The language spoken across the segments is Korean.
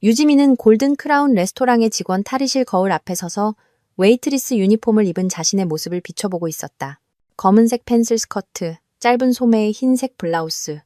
유지민은 골든 크라운 레스토랑의 직원 탈의실 거울 앞에 서서 웨이트리스 유니폼을 입은 자신의 모습을 비춰보고 있었다. 검은색 펜슬 스커트, 짧은 소매의 흰색 블라우스,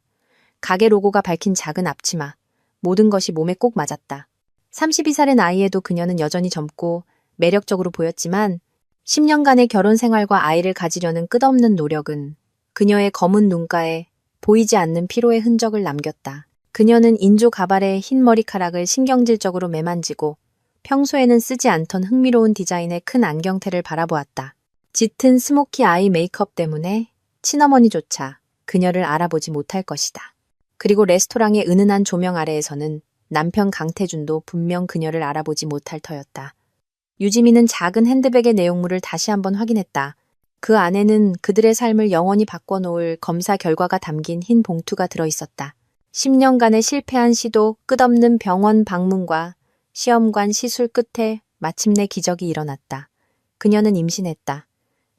가게 로고가 밝힌 작은 앞치마, 모든 것이 몸에 꼭 맞았다. 32살의 나이에도 그녀는 여전히 젊고 매력적으로 보였지만 10년간의 결혼 생활과 아이를 가지려는 끝없는 노력은 그녀의 검은 눈가에 보이지 않는 피로의 흔적을 남겼다. 그녀는 인조 가발의 흰 머리카락을 신경질적으로 매만지고 평소에는 쓰지 않던 흥미로운 디자인의 큰 안경테를 바라보았다. 짙은 스모키 아이 메이크업 때문에 친어머니조차 그녀를 알아보지 못할 것이다. 그리고 레스토랑의 은은한 조명 아래에서는 남편 강태준도 분명 그녀를 알아보지 못할 터였다. 유지민은 작은 핸드백의 내용물을 다시 한번 확인했다. 그 안에는 그들의 삶을 영원히 바꿔놓을 검사 결과가 담긴 흰 봉투가 들어있었다. 10년간의 실패한 시도, 끝없는 병원 방문과 시험관 시술 끝에 마침내 기적이 일어났다. 그녀는 임신했다.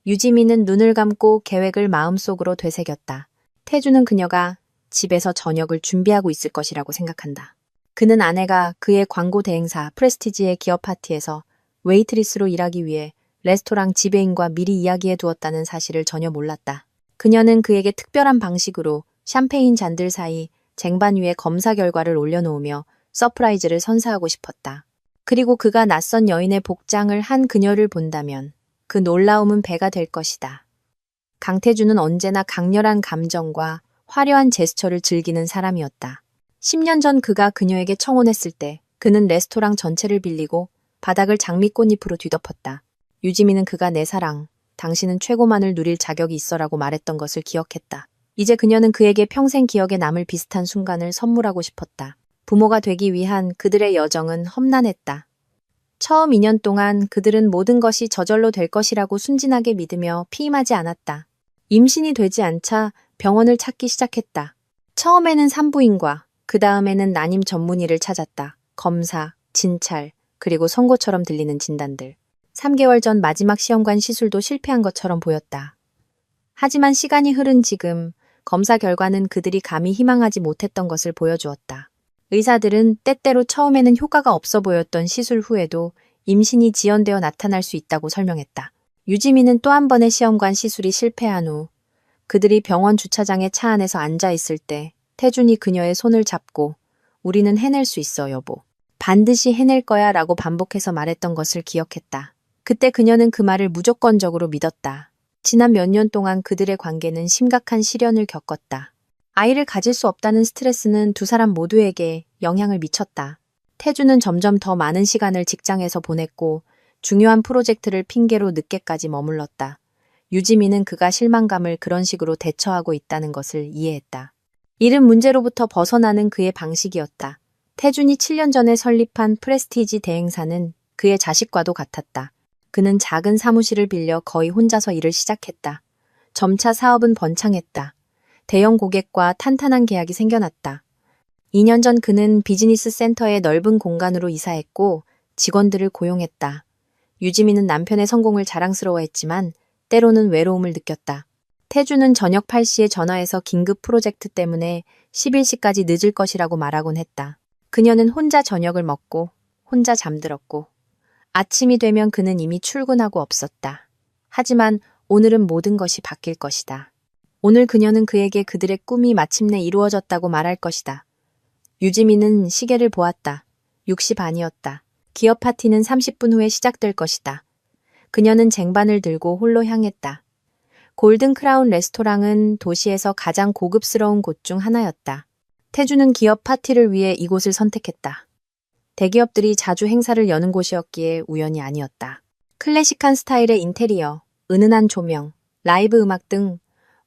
유지민은 눈을 감고 계획을 마음속으로 되새겼다. 태주는 그녀가 집에서 저녁을 준비하고 있을 것이라고 생각한다. 그는 아내가 그의 광고 대행사 프레스티지의 기업 파티에서 웨이트리스로 일하기 위해 레스토랑 지배인과 미리 이야기해 두었다는 사실을 전혀 몰랐다. 그녀는 그에게 특별한 방식으로 샴페인 잔들 사이 쟁반 위에 검사 결과를 올려놓으며 서프라이즈를 선사하고 싶었다. 그리고 그가 낯선 여인의 복장을 한 그녀를 본다면 그 놀라움은 배가 될 것이다. 강태준은 언제나 강렬한 감정과 화려한 제스처를 즐기는 사람이었다. 10년 전 그가 그녀에게 청혼했을 때 그는 레스토랑 전체를 빌리고 바닥을 장미꽃잎으로 뒤덮었다. 유지민은 그가 내 사랑, 당신은 최고만을 누릴 자격이 있어라고 말했던 것을 기억했다. 이제 그녀는 그에게 평생 기억에 남을 비슷한 순간을 선물하고 싶었다. 부모가 되기 위한 그들의 여정은 험난했다. 처음 2년 동안 그들은 모든 것이 저절로 될 것이라고 순진하게 믿으며 피임하지 않았다. 임신이 되지 않자 병원을 찾기 시작했다. 처음에는 산부인과, 그 다음에는 난임 전문의를 찾았다. 검사, 진찰, 그리고 선고처럼 들리는 진단들. 3개월 전 마지막 시험관 시술도 실패한 것처럼 보였다. 하지만 시간이 흐른 지금 검사 결과는 그들이 감히 희망하지 못했던 것을 보여주었다. 의사들은 때때로 처음에는 효과가 없어 보였던 시술 후에도 임신이 지연되어 나타날 수 있다고 설명했다. 유지민은 또 한 번의 시험관 시술이 실패한 후 그들이 병원 주차장의 차 안에서 앉아 있을 때 태준이 그녀의 손을 잡고 우리는 해낼 수 있어 여보. 반드시 해낼 거야 라고 반복해서 말했던 것을 기억했다. 그때 그녀는 그 말을 무조건적으로 믿었다. 지난 몇 년 동안 그들의 관계는 심각한 시련을 겪었다. 아이를 가질 수 없다는 스트레스는 두 사람 모두에게 영향을 미쳤다. 태주는 점점 더 많은 시간을 직장에서 보냈고 중요한 프로젝트를 핑계로 늦게까지 머물렀다. 유지민은 그가 실망감을 그런 식으로 대처하고 있다는 것을 이해했다. 일은 문제로부터 벗어나는 그의 방식이었다. 태준이 7년 전에 설립한 프레스티지 대행사는 그의 자식과도 같았다. 그는 작은 사무실을 빌려 거의 혼자서 일을 시작했다. 점차 사업은 번창했다. 대형 고객과 탄탄한 계약이 생겨났다. 2년 전 그는 비즈니스 센터의 넓은 공간으로 이사했고 직원들을 고용했다. 유지민은 남편의 성공을 자랑스러워했지만 때로는 외로움을 느꼈다. 태주는 저녁 8시에 전화해서 긴급 프로젝트 때문에 11시까지 늦을 것이라고 말하곤 했다. 그녀는 혼자 저녁을 먹고 혼자 잠들었고 아침이 되면 그는 이미 출근하고 없었다. 하지만 오늘은 모든 것이 바뀔 것이다. 오늘 그녀는 그에게 그들의 꿈이 마침내 이루어졌다고 말할 것이다. 유지민은 시계를 보았다. 6시 반이었다. 기업 파티는 30분 후에 시작될 것이다. 그녀는 쟁반을 들고 홀로 향했다. 골든 크라운 레스토랑은 도시에서 가장 고급스러운 곳 중 하나였다. 태주는 기업 파티를 위해 이곳을 선택했다. 대기업들이 자주 행사를 여는 곳이었기에 우연이 아니었다. 클래식한 스타일의 인테리어, 은은한 조명, 라이브 음악 등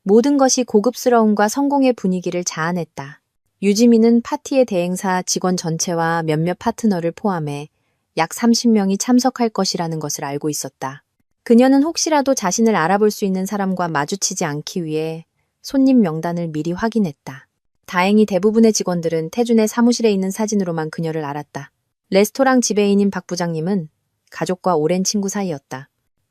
모든 것이 고급스러움과 성공의 분위기를 자아냈다. 유지민은 파티의 대행사 직원 전체와 몇몇 파트너를 포함해 약 30명이 참석할 것이라는 것을 알고 있었다. 그녀는 혹시라도 자신을 알아볼 수 있는 사람과 마주치지 않기 위해 손님 명단을 미리 확인했다. 다행히 대부분의 직원들은 태준의 사무실에 있는 사진으로만 그녀를 알았다. 레스토랑 지배인인 박 부장님은 가족과 오랜 친구 사이였다.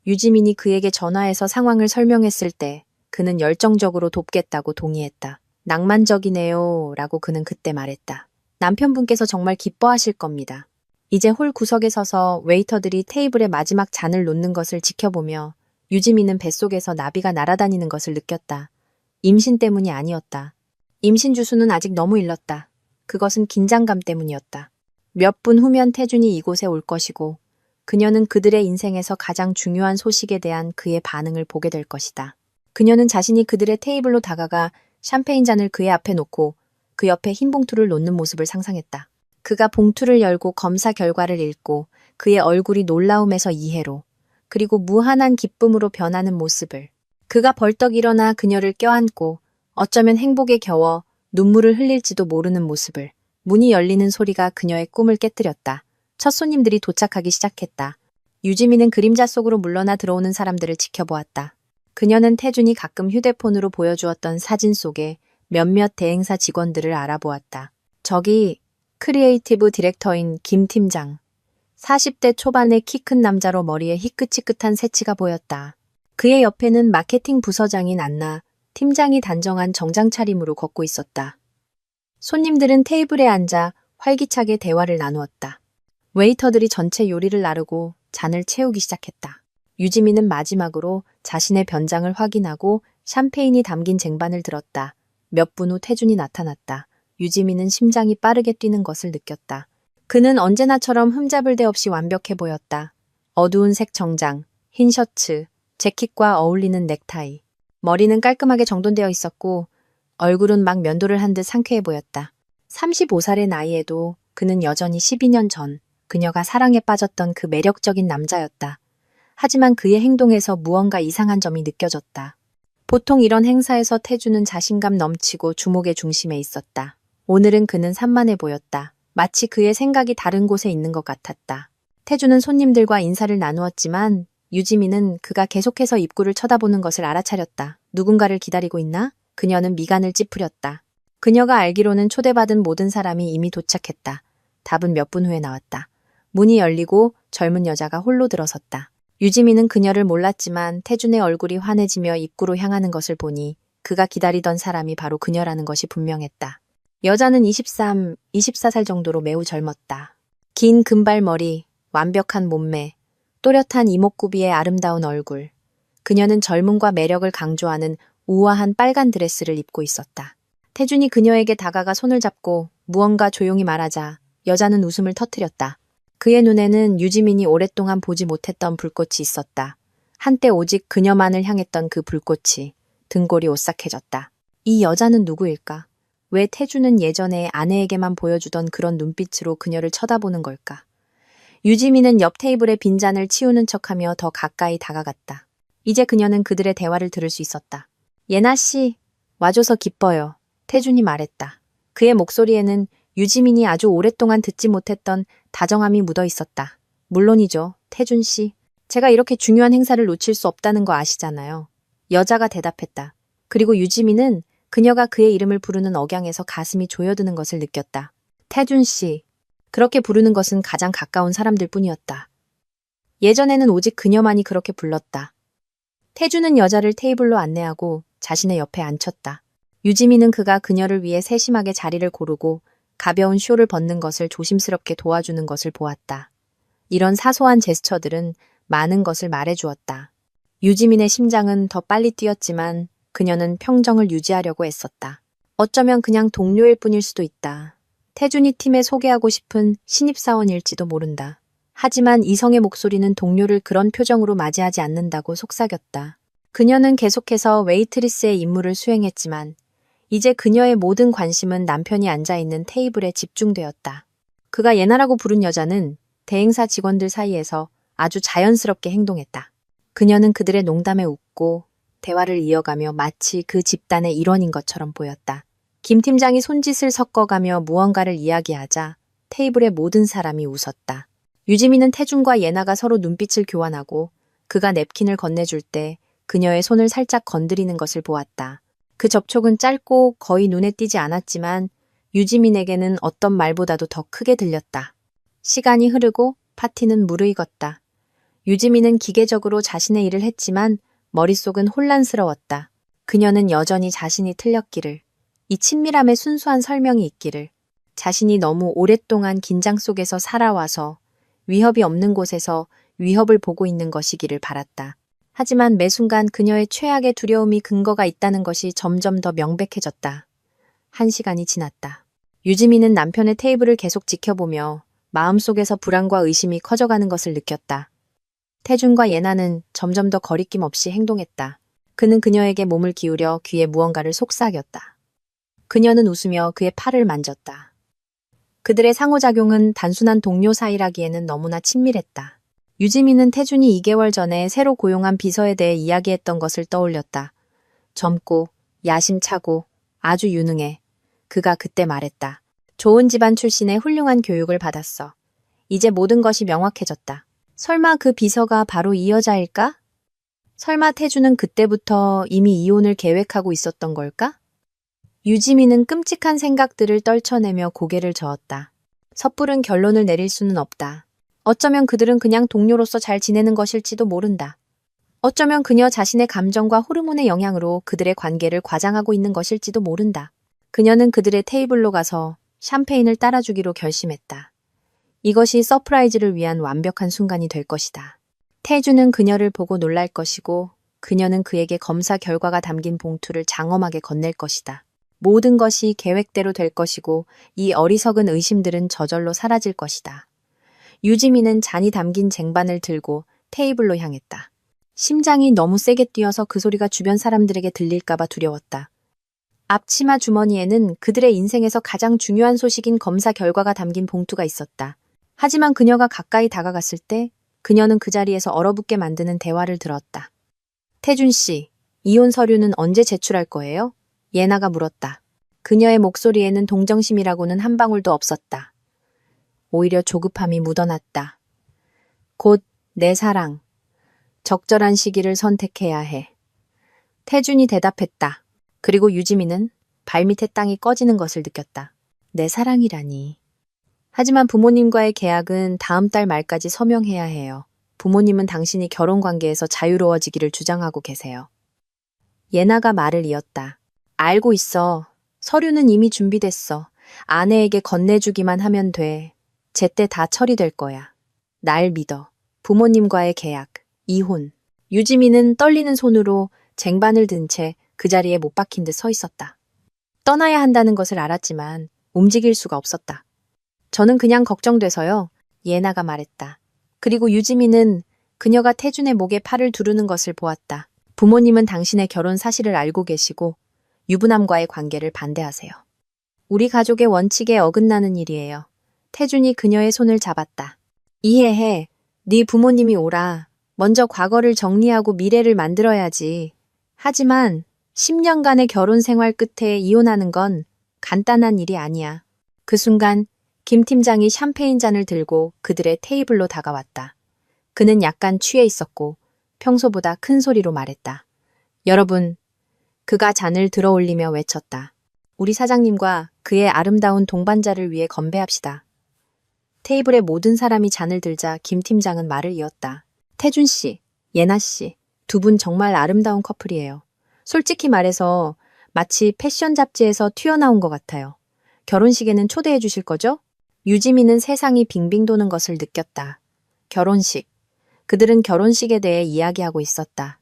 유지민이 그에게 전화해서 상황을 설명했을 때 그는 열정적으로 돕겠다고 동의했다. 낭만적이네요 라고 그는 그때 말했다. 남편분께서 정말 기뻐하실 겁니다. 이제 홀 구석에 서서 웨이터들이 테이블에 마지막 잔을 놓는 것을 지켜보며 유지민은 뱃속에서 나비가 날아다니는 것을 느꼈다. 임신 때문이 아니었다. 임신 주수는 아직 너무 일렀다. 그것은 긴장감 때문이었다. 몇 분 후면 태준이 이곳에 올 것이고 그녀는 그들의 인생에서 가장 중요한 소식에 대한 그의 반응을 보게 될 것이다. 그녀는 자신이 그들의 테이블로 다가가 샴페인 잔을 그의 앞에 놓고 그 옆에 흰 봉투를 놓는 모습을 상상했다. 그가 봉투를 열고 검사 결과를 읽고 그의 얼굴이 놀라움에서 이해로 그리고 무한한 기쁨으로 변하는 모습을 그가 벌떡 일어나 그녀를 껴안고 어쩌면 행복에 겨워 눈물을 흘릴지도 모르는 모습을 문이 열리는 소리가 그녀의 꿈을 깨뜨렸다. 첫 손님들이 도착하기 시작했다. 유지민은 그림자 속으로 물러나 들어오는 사람들을 지켜보았다. 그녀는 태준이 가끔 휴대폰으로 보여주었던 사진 속에 몇몇 대행사 직원들을 알아보았다. 저기 크리에이티브 디렉터인 김 팀장. 40대 초반의 키 큰 남자로 머리에 희끗희끗한 새치가 보였다. 그의 옆에는 마케팅 부서장인 안나, 팀장이 단정한 정장 차림으로 걷고 있었다. 손님들은 테이블에 앉아 활기차게 대화를 나누었다. 웨이터들이 전체 요리를 나르고 잔을 채우기 시작했다. 유지민은 마지막으로 자신의 변장을 확인하고 샴페인이 담긴 쟁반을 들었다. 몇 분 후 태준이 나타났다. 유지민은 심장이 빠르게 뛰는 것을 느꼈다. 그는 언제나처럼 흠잡을 데 없이 완벽해 보였다. 어두운 색 정장, 흰 셔츠, 재킷과 어울리는 넥타이. 머리는 깔끔하게 정돈되어 있었고 얼굴은 막 면도를 한 듯 상쾌해 보였다. 35살의 나이에도 그는 여전히 12년 전 그녀가 사랑에 빠졌던 그 매력적인 남자였다. 하지만 그의 행동에서 무언가 이상한 점이 느껴졌다. 보통 이런 행사에서 태준은 자신감 넘치고 주목의 중심에 있었다. 오늘은 그는 산만해 보였다. 마치 그의 생각이 다른 곳에 있는 것 같았다. 태준은 손님들과 인사를 나누었지만 유지민은 그가 계속해서 입구를 쳐다보는 것을 알아차렸다. 누군가를 기다리고 있나? 그녀는 미간을 찌푸렸다. 그녀가 알기로는 초대받은 모든 사람이 이미 도착했다. 답은 몇 분 후에 나왔다. 문이 열리고 젊은 여자가 홀로 들어섰다. 유지민은 그녀를 몰랐지만 태준의 얼굴이 환해지며 입구로 향하는 것을 보니 그가 기다리던 사람이 바로 그녀라는 것이 분명했다. 여자는 23, 24살 정도로 매우 젊었다. 긴 금발머리, 완벽한 몸매, 또렷한 이목구비의 아름다운 얼굴. 그녀는 젊음과 매력을 강조하는 우아한 빨간 드레스를 입고 있었다. 태준이 그녀에게 다가가 손을 잡고 무언가 조용히 말하자 여자는 웃음을 터뜨렸다. 그의 눈에는 유지민이 오랫동안 보지 못했던 불꽃이 있었다. 한때 오직 그녀만을 향했던 그 불꽃이 등골이 오싹해졌다. 이 여자는 누구일까? 왜 태준은 예전에 아내에게만 보여주던 그런 눈빛으로 그녀를 쳐다보는 걸까? 유지민은 옆 테이블의 빈잔을 치우는 척하며 더 가까이 다가갔다. 이제 그녀는 그들의 대화를 들을 수 있었다. 예나 씨, 와줘서 기뻐요. 태준이 말했다. 그의 목소리에는 유지민이 아주 오랫동안 듣지 못했던 다정함이 묻어 있었다. 물론이죠, 태준 씨. 제가 이렇게 중요한 행사를 놓칠 수 없다는 거 아시잖아요. 여자가 대답했다. 그리고 유지민은 그녀가 그의 이름을 부르는 억양에서 가슴이 조여드는 것을 느꼈다. 태준 씨. 그렇게 부르는 것은 가장 가까운 사람들 뿐이었다. 예전에는 오직 그녀만이 그렇게 불렀다. 태준은 여자를 테이블로 안내하고 자신의 옆에 앉혔다. 유지민은 그가 그녀를 위해 세심하게 자리를 고르고 가벼운 쇼를 벗는 것을 조심스럽게 도와주는 것을 보았다. 이런 사소한 제스처들은 많은 것을 말해주었다. 유지민의 심장은 더 빨리 뛰었지만 그녀는 평정을 유지하려고 애썼다. 어쩌면 그냥 동료일 뿐일 수도 있다. 태준이 팀에 소개하고 싶은 신입사원일지도 모른다. 하지만 이성의 목소리는 동료를 그런 표정으로 맞이하지 않는다고 속삭였다. 그녀는 계속해서 웨이트리스의 임무를 수행했지만 이제 그녀의 모든 관심은 남편이 앉아있는 테이블에 집중되었다. 그가 예나라고 부른 여자는 대행사 직원들 사이에서 아주 자연스럽게 행동했다. 그녀는 그들의 농담에 웃고 대화를 이어가며 마치 그 집단의 일원인 것처럼 보였다. 김 팀장이 손짓을 섞어가며 무언가를 이야기하자 테이블의 모든 사람이 웃었다. 유지민은 태준과 예나가 서로 눈빛을 교환하고 그가 냅킨을 건네줄 때 그녀의 손을 살짝 건드리는 것을 보았다. 그 접촉은 짧고 거의 눈에 띄지 않았지만 유지민에게는 어떤 말보다도 더 크게 들렸다. 시간이 흐르고 파티는 무르익었다. 유지민은 기계적으로 자신의 일을 했지만 머릿속은 혼란스러웠다. 그녀는 여전히 자신이 틀렸기를, 이 친밀함에 순수한 설명이 있기를, 자신이 너무 오랫동안 긴장 속에서 살아와서 위협이 없는 곳에서 위협을 보고 있는 것이기를 바랐다. 하지만 매 순간 그녀의 최악의 두려움이 근거가 있다는 것이 점점 더 명백해졌다. 1시간이 지났다. 유지민은 남편의 테이블을 계속 지켜보며 마음속에서 불안과 의심이 커져가는 것을 느꼈다. 태준과 예나는 점점 더 거리낌 없이 행동했다. 그는 그녀에게 몸을 기울여 귀에 무언가를 속삭였다. 그녀는 웃으며 그의 팔을 만졌다. 그들의 상호작용은 단순한 동료 사이라기에는 너무나 친밀했다. 유지민은 태준이 2개월 전에 새로 고용한 비서에 대해 이야기했던 것을 떠올렸다. 젊고 야심차고 아주 유능해. 그가 그때 말했다. 좋은 집안 출신의 훌륭한 교육을 받았어. 이제 모든 것이 명확해졌다. 설마 그 비서가 바로 이 여자일까? 설마 태준은 그때부터 이미 이혼을 계획하고 있었던 걸까? 유지민은 끔찍한 생각들을 떨쳐내며 고개를 저었다. 섣부른 결론을 내릴 수는 없다. 어쩌면 그들은 그냥 동료로서 잘 지내는 것일지도 모른다. 어쩌면 그녀 자신의 감정과 호르몬의 영향으로 그들의 관계를 과장하고 있는 것일지도 모른다. 그녀는 그들의 테이블로 가서 샴페인을 따라주기로 결심했다. 이것이 서프라이즈를 위한 완벽한 순간이 될 것이다. 태주는 그녀를 보고 놀랄 것이고 그녀는 그에게 검사 결과가 담긴 봉투를 장엄하게 건넬 것이다. 모든 것이 계획대로 될 것이고 이 어리석은 의심들은 저절로 사라질 것이다. 유지민은 잔이 담긴 쟁반을 들고 테이블로 향했다. 심장이 너무 세게 뛰어서 그 소리가 주변 사람들에게 들릴까봐 두려웠다. 앞치마 주머니에는 그들의 인생에서 가장 중요한 소식인 검사 결과가 담긴 봉투가 있었다. 하지만 그녀가 가까이 다가갔을 때 그녀는 그 자리에서 얼어붙게 만드는 대화를 들었다. 태준 씨, 이혼 서류는 언제 제출할 거예요? 예나가 물었다. 그녀의 목소리에는 동정심이라고는 한 방울도 없었다. 오히려 조급함이 묻어났다. 곧 내 사랑. 적절한 시기를 선택해야 해. 태준이 대답했다. 그리고 유지민은 발밑에 땅이 꺼지는 것을 느꼈다. 내 사랑이라니. 하지만 부모님과의 계약은 다음 달 말까지 서명해야 해요. 부모님은 당신이 결혼 관계에서 자유로워지기를 주장하고 계세요. 예나가 말을 이었다. 알고 있어. 서류는 이미 준비됐어. 아내에게 건네주기만 하면 돼. 제때 다 처리될 거야. 날 믿어. 부모님과의 계약, 이혼. 유지민은 떨리는 손으로 쟁반을 든 채 그 자리에 못 박힌 듯 서 있었다. 떠나야 한다는 것을 알았지만 움직일 수가 없었다. 저는 그냥 걱정돼서요. 예나가 말했다. 그리고 유지민은 그녀가 태준의 목에 팔을 두르는 것을 보았다. 부모님은 당신의 결혼 사실을 알고 계시고 유부남과의 관계를 반대하세요. 우리 가족의 원칙에 어긋나는 일이에요. 태준이 그녀의 손을 잡았다. 이해해. 네 부모님이 오라. 먼저 과거를 정리하고 미래를 만들어야지. 하지만 10년간의 결혼 생활 끝에 이혼하는 건 간단한 일이 아니야. 그 순간 김 팀장이 샴페인 잔을 들고 그들의 테이블로 다가왔다. 그는 약간 취해 있었고 평소보다 큰 소리로 말했다. 여러분, 그가 잔을 들어 올리며 외쳤다. 우리 사장님과 그의 아름다운 동반자를 위해 건배합시다. 테이블에 모든 사람이 잔을 들자 김 팀장은 말을 이었다. 태준 씨, 예나 씨, 두 분 정말 아름다운 커플이에요. 솔직히 말해서 마치 패션 잡지에서 튀어나온 것 같아요. 결혼식에는 초대해 주실 거죠? 유지민은 세상이 빙빙 도는 것을 느꼈다. 결혼식. 그들은 결혼식에 대해 이야기하고 있었다.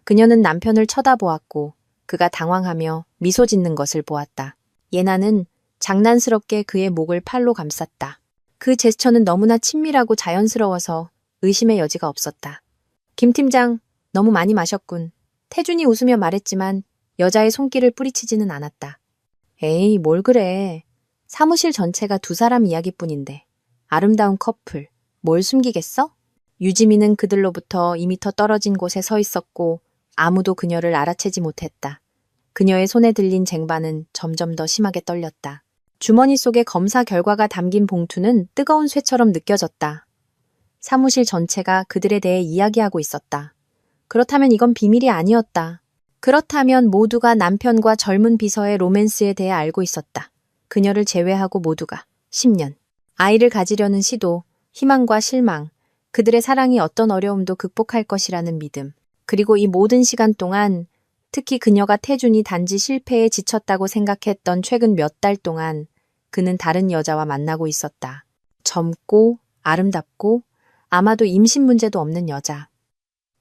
그녀는 남편을 쳐다보았고 그가 당황하며 미소 짓는 것을 보았다. 예나는 장난스럽게 그의 목을 팔로 감쌌다. 그 제스처는 너무나 친밀하고 자연스러워서 의심의 여지가 없었다. 김 팀장, 너무 많이 마셨군. 태준이 웃으며 말했지만 여자의 손길을 뿌리치지는 않았다. 에이, 뭘 그래. 사무실 전체가 두 사람 이야기뿐인데. 아름다운 커플, 뭘 숨기겠어? 유지민은 그들로부터 2미터 떨어진 곳에 서 있었고 아무도 그녀를 알아채지 못했다. 그녀의 손에 들린 쟁반은 점점 더 심하게 떨렸다. 주머니 속에 검사 결과가 담긴 봉투는 뜨거운 쇠처럼 느껴졌다. 사무실 전체가 그들에 대해 이야기하고 있었다. 그렇다면 이건 비밀이 아니었다. 그렇다면 모두가 남편과 젊은 비서의 로맨스에 대해 알고 있었다. 그녀를 제외하고 모두가 10년. 아이를 가지려는 시도, 희망과 실망, 그들의 사랑이 어떤 어려움도 극복할 것이라는 믿음. 그리고 이 모든 시간 동안 특히 그녀가 태준이 단지 실패에 지쳤다고 생각했던 최근 몇 달 동안 그는 다른 여자와 만나고 있었다. 젊고 아름답고 아마도 임신 문제도 없는 여자.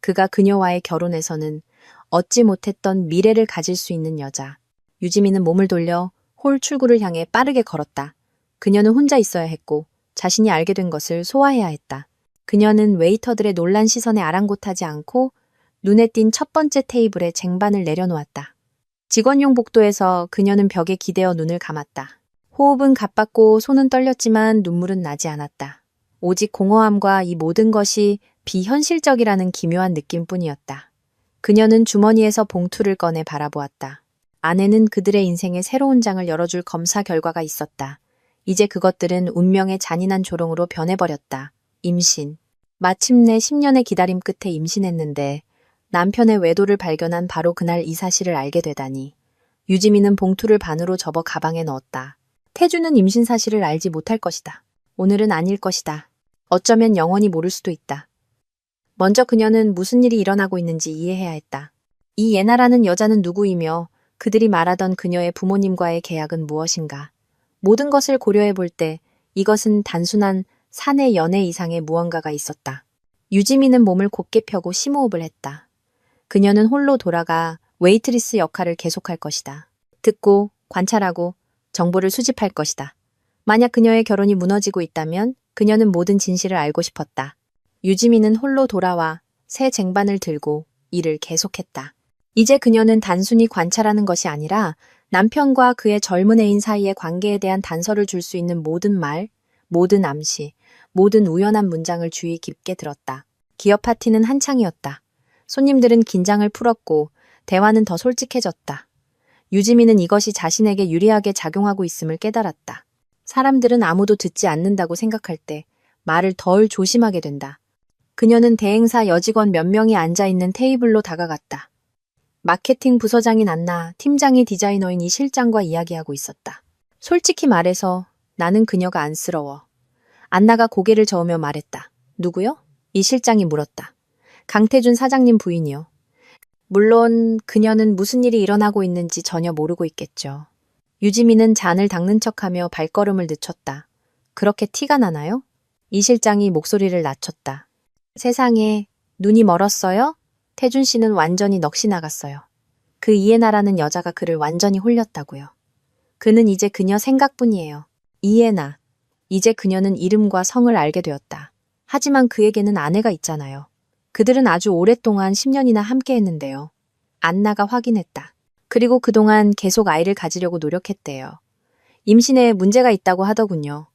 그가 그녀와의 결혼에서는 얻지 못했던 미래를 가질 수 있는 여자. 유지민은 몸을 돌려 홀 출구를 향해 빠르게 걸었다. 그녀는 혼자 있어야 했고 자신이 알게 된 것을 소화해야 했다. 그녀는 웨이터들의 놀란 시선에 아랑곳하지 않고 눈에 띈 첫 번째 테이블에 쟁반을 내려놓았다. 직원용 복도에서 그녀는 벽에 기대어 눈을 감았다. 호흡은 가빴고 손은 떨렸지만 눈물은 나지 않았다. 오직 공허함과 이 모든 것이 비현실적이라는 기묘한 느낌뿐이었다. 그녀는 주머니에서 봉투를 꺼내 바라보았다. 안에는 그들의 인생의 새로운 장을 열어줄 검사 결과가 있었다. 이제 그것들은 운명의 잔인한 조롱으로 변해버렸다. 임신. 마침내 10년의 기다림 끝에 임신했는데 남편의 외도를 발견한 바로 그날 이 사실을 알게 되다니. 유지민은 봉투를 반으로 접어 가방에 넣었다. 태주는 임신 사실을 알지 못할 것이다. 오늘은 아닐 것이다. 어쩌면 영원히 모를 수도 있다. 먼저 그녀는 무슨 일이 일어나고 있는지 이해해야 했다. 이 예나라는 여자는 누구이며 그들이 말하던 그녀의 부모님과의 계약은 무엇인가. 모든 것을 고려해 볼 때 이것은 단순한 사내 연애 이상의 무언가가 있었다. 유지민은 몸을 곧게 펴고 심호흡을 했다. 그녀는 홀로 돌아가 웨이트리스 역할을 계속할 것이다. 듣고 관찰하고 정보를 수집할 것이다. 만약 그녀의 결혼이 무너지고 있다면 그녀는 모든 진실을 알고 싶었다. 유지민은 홀로 돌아와 새 쟁반을 들고 일을 계속했다. 이제 그녀는 단순히 관찰하는 것이 아니라 남편과 그의 젊은 애인 사이의 관계에 대한 단서를 줄 수 있는 모든 말, 모든 암시, 모든 우연한 문장을 주의 깊게 들었다. 기업 파티는 한창이었다. 손님들은 긴장을 풀었고 대화는 더 솔직해졌다. 유지민은 이것이 자신에게 유리하게 작용하고 있음을 깨달았다. 사람들은 아무도 듣지 않는다고 생각할 때 말을 덜 조심하게 된다. 그녀는 대행사 여직원 몇 명이 앉아있는 테이블로 다가갔다. 마케팅 부서장인 안나, 팀장이 디자이너인 이 실장과 이야기하고 있었다. 솔직히 말해서 나는 그녀가 안쓰러워. 안나가 고개를 저으며 말했다. 누구요? 이 실장이 물었다. 강태준 사장님 부인이요. 물론 그녀는 무슨 일이 일어나고 있는지 전혀 모르고 있겠죠. 유지민은 잔을 닦는 척하며 발걸음을 늦췄다. 그렇게 티가 나나요? 이 실장이 목소리를 낮췄다. 세상에, 눈이 멀었어요? 태준 씨는 완전히 넋이 나갔어요. 그 이에나라는 여자가 그를 완전히 홀렸다고요. 그는 이제 그녀 생각뿐이에요. 이에나. 이제 그녀는 이름과 성을 알게 되었다. 하지만 그에게는 아내가 있잖아요. 그들은 아주 오랫동안 10년이나 함께 했는데요. 안나가 확인했다. 그리고 그동안 계속 아이를 가지려고 노력했대요. 임신에 문제가 있다고 하더군요.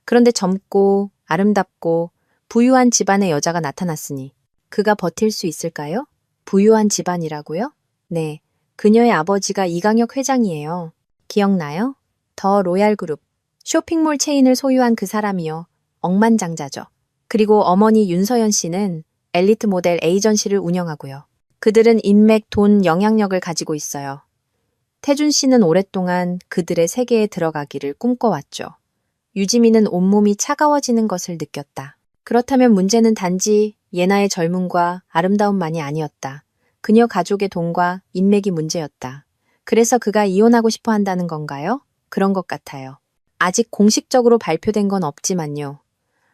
그런데 젊고 아름답고 부유한 집안의 여자가 나타났으니 그가 버틸 수 있을까요? 부유한 집안이라고요? 네, 그녀의 아버지가 이강혁 회장이에요. 기억나요? 더 로얄그룹, 쇼핑몰 체인을 소유한 그 사람이요. 억만장자죠. 그리고 어머니 윤서연 씨는 엘리트 모델 에이전시를 운영하고요. 그들은 인맥, 돈, 영향력을 가지고 있어요. 태준 씨는 오랫동안 그들의 세계에 들어가기를 꿈꿔왔죠. 유지민은 온몸이 차가워지는 것을 느꼈다. 그렇다면 문제는 단지 예나의 젊음과 아름다움만이 아니었다. 그녀 가족의 돈과 인맥이 문제였다. 그래서 그가 이혼하고 싶어 한다는 건가요? 그런 것 같아요. 아직 공식적으로 발표된 건 없지만요.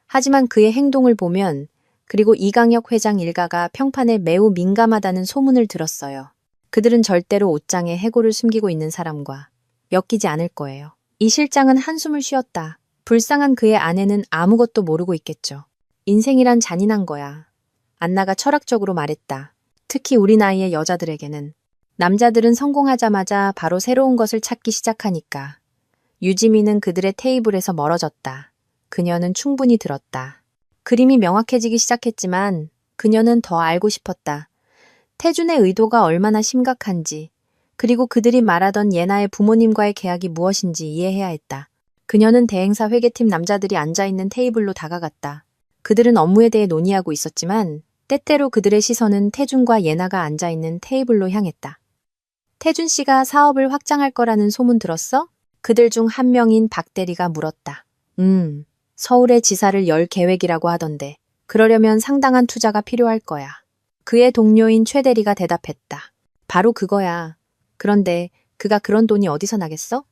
하지만 그의 행동을 보면 그리고 이강혁 회장 일가가 평판에 매우 민감하다는 소문을 들었어요. 그들은 절대로 옷장에 해고를 숨기고 있는 사람과 엮이지 않을 거예요. 이 실장은 한숨을 쉬었다. 불쌍한 그의 아내는 아무것도 모르고 있겠죠. 인생이란 잔인한 거야. 안나가 철학적으로 말했다. 특히 우리 나이의 여자들에게는. 남자들은 성공하자마자 바로 새로운 것을 찾기 시작하니까. 유지민은 그들의 테이블에서 멀어졌다. 그녀는 충분히 들었다. 그림이 명확해지기 시작했지만 그녀는 더 알고 싶었다. 태준의 의도가 얼마나 심각한지, 그리고 그들이 말하던 예나의 부모님과의 계약이 무엇인지 이해해야 했다. 그녀는 대행사 회계팀 남자들이 앉아있는 테이블로 다가갔다. 그들은 업무에 대해 논의하고 있었지만 때때로 그들의 시선은 태준과 예나가 앉아있는 테이블로 향했다. 태준 씨가 사업을 확장할 거라는 소문 들었어? 그들 중 한 명인 박 대리가 물었다. 서울에 지사를 열 계획이라고 하던데 그러려면 상당한 투자가 필요할 거야. 그의 동료인 최 대리가 대답했다. 바로 그거야. 그런데 그가 그런 돈이 어디서 나겠어?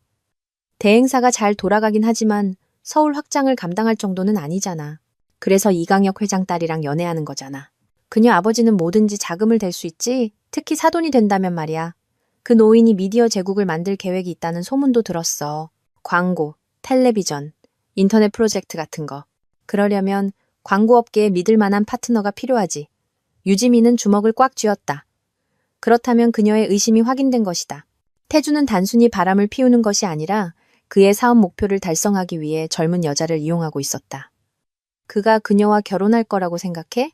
대행사가 잘 돌아가긴 하지만 서울 확장을 감당할 정도는 아니잖아. 그래서 이강혁 회장 딸이랑 연애하는 거잖아. 그녀 아버지는 뭐든지 자금을 댈 수 있지, 특히 사돈이 된다면 말이야. 그 노인이 미디어 제국을 만들 계획이 있다는 소문도 들었어. 광고, 텔레비전, 인터넷 프로젝트 같은 거. 그러려면 광고업계에 믿을 만한 파트너가 필요하지. 유지민은 주먹을 꽉 쥐었다. 그렇다면 그녀의 의심이 확인된 것이다. 태주는 단순히 바람을 피우는 것이 아니라 그의 사업 목표를 달성하기 위해 젊은 여자를 이용하고 있었다. 그가 그녀와 결혼할 거라고 생각해?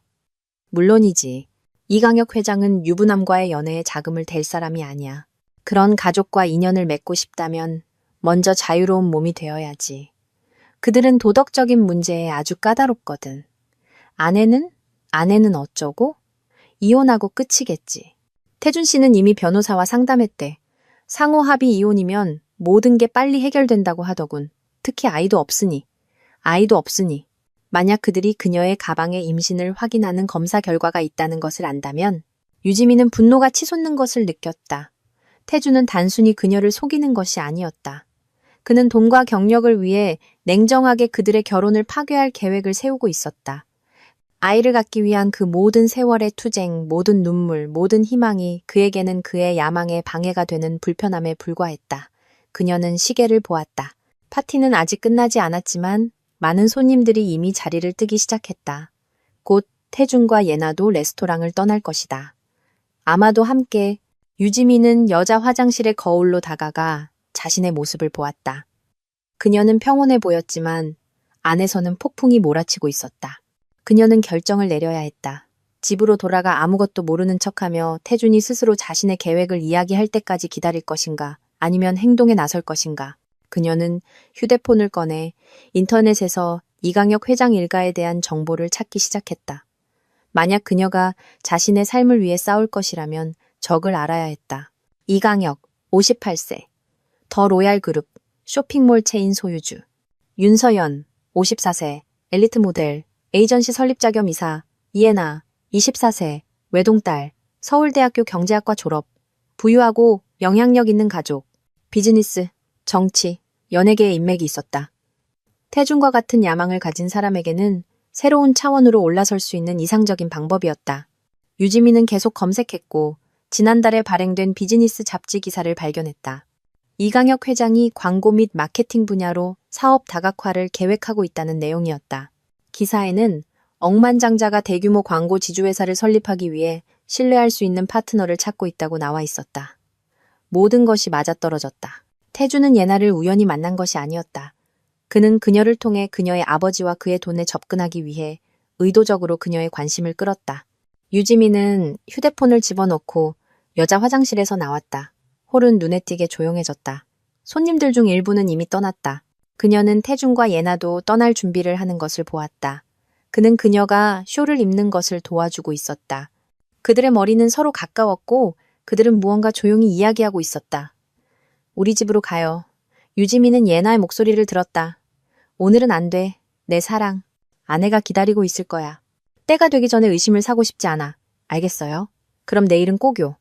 물론이지. 이강혁 회장은 유부남과의 연애에 자금을 댈 사람이 아니야. 그런 가족과 인연을 맺고 싶다면 먼저 자유로운 몸이 되어야지. 그들은 도덕적인 문제에 아주 까다롭거든. 아내는 어쩌고? 이혼하고 끝이겠지. 태준 씨는 이미 변호사와 상담했대. 상호 합의 이혼이면 모든 게 빨리 해결된다고 하더군. 특히 아이도 없으니. 만약 그들이 그녀의 가방에 임신을 확인하는 검사 결과가 있다는 것을 안다면 유지민은 분노가 치솟는 것을 느꼈다. 태주는 단순히 그녀를 속이는 것이 아니었다. 그는 돈과 경력을 위해 냉정하게 그들의 결혼을 파괴할 계획을 세우고 있었다. 아이를 갖기 위한 그 모든 세월의 투쟁, 모든 눈물, 모든 희망이 그에게는 그의 야망에 방해가 되는 불편함에 불과했다. 그녀는 시계를 보았다. 파티는 아직 끝나지 않았지만 많은 손님들이 이미 자리를 뜨기 시작했다. 곧 태준과 예나도 레스토랑을 떠날 것이다. 아마도 함께. 유지민은 여자 화장실의 거울로 다가가 자신의 모습을 보았다. 그녀는 평온해 보였지만 안에서는 폭풍이 몰아치고 있었다. 그녀는 결정을 내려야 했다. 집으로 돌아가 아무것도 모르는 척하며 태준이 스스로 자신의 계획을 이야기할 때까지 기다릴 것인가, 아니면 행동에 나설 것인가. 그녀는 휴대폰을 꺼내 인터넷에서 이강혁 회장 일가에 대한 정보를 찾기 시작했다. 만약 그녀가 자신의 삶을 위해 싸울 것이라면 적을 알아야 했다. 이강혁, 58세. 더 로얄 그룹, 쇼핑몰 체인 소유주. 윤서연, 54세. 엘리트 모델, 에이전시 설립자 겸 이사. 이예나, 24세. 외동딸, 서울대학교 경제학과 졸업. 부유하고 영향력 있는 가족. 비즈니스, 정치, 연예계에 인맥이 있었다. 태준과 같은 야망을 가진 사람에게는 새로운 차원으로 올라설 수 있는 이상적인 방법이었다. 유지민은 계속 검색했고 지난달에 발행된 비즈니스 잡지 기사를 발견했다. 이강혁 회장이 광고 및 마케팅 분야로 사업 다각화를 계획하고 있다는 내용이었다. 기사에는 억만장자가 대규모 광고 지주회사를 설립하기 위해 신뢰할 수 있는 파트너를 찾고 있다고 나와 있었다. 모든 것이 맞아떨어졌다. 태주는 예나를 우연히 만난 것이 아니었다. 그는 그녀를 통해 그녀의 아버지와 그의 돈에 접근하기 위해 의도적으로 그녀의 관심을 끌었다. 유지민은 휴대폰을 집어넣고 여자 화장실에서 나왔다. 홀은 눈에 띄게 조용해졌다. 손님들 중 일부는 이미 떠났다. 그녀는 태준과 예나도 떠날 준비를 하는 것을 보았다. 그는 그녀가 쇼를 입는 것을 도와주고 있었다. 그들의 머리는 서로 가까웠고 그들은 무언가 조용히 이야기하고 있었다. 우리 집으로 가요. 유지민은 예나의 목소리를 들었다. 오늘은 안 돼. 내 사랑. 아내가 기다리고 있을 거야. 때가 되기 전에 의심을 사고 싶지 않아. 알겠어요? 그럼 내일은 꼭요.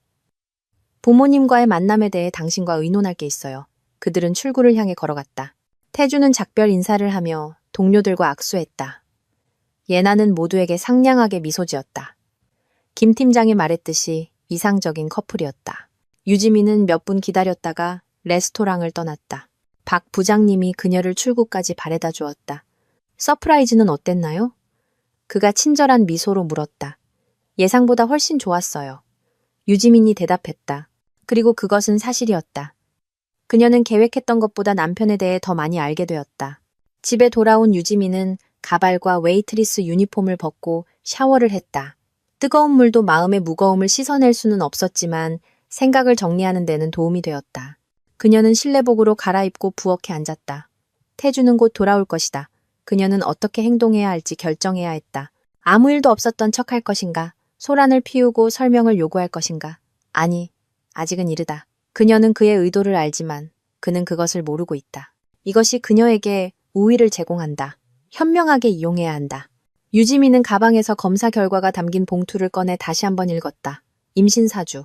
부모님과의 만남에 대해 당신과 의논할 게 있어요. 그들은 출구를 향해 걸어갔다. 태주는 작별 인사를 하며 동료들과 악수했다. 예나는 모두에게 상냥하게 미소 지었다. 김 팀장이 말했듯이 이상적인 커플이었다. 유지민은 몇 분 기다렸다가 레스토랑을 떠났다. 박 부장님이 그녀를 출구까지 바래다 주었다. 서프라이즈는 어땠나요? 그가 친절한 미소로 물었다. 예상보다 훨씬 좋았어요. 유지민이 대답했다. 그리고 그것은 사실이었다. 그녀는 계획했던 것보다 남편에 대해 더 많이 알게 되었다. 집에 돌아온 유지민은 가발과 웨이트리스 유니폼을 벗고 샤워를 했다. 뜨거운 물도 마음의 무거움을 씻어낼 수는 없었지만 생각을 정리하는 데는 도움이 되었다. 그녀는 실내복으로 갈아입고 부엌에 앉았다. 태주는 곧 돌아올 것이다. 그녀는 어떻게 행동해야 할지 결정해야 했다. 아무 일도 없었던 척할 것인가? 소란을 피우고 설명을 요구할 것인가? 아니, 아직은 이르다. 그녀는 그의 의도를 알지만 그는 그것을 모르고 있다. 이것이 그녀에게 우위를 제공한다. 현명하게 이용해야 한다. 유지민은 가방에서 검사 결과가 담긴 봉투를 꺼내 다시 한번 읽었다. 임신사주.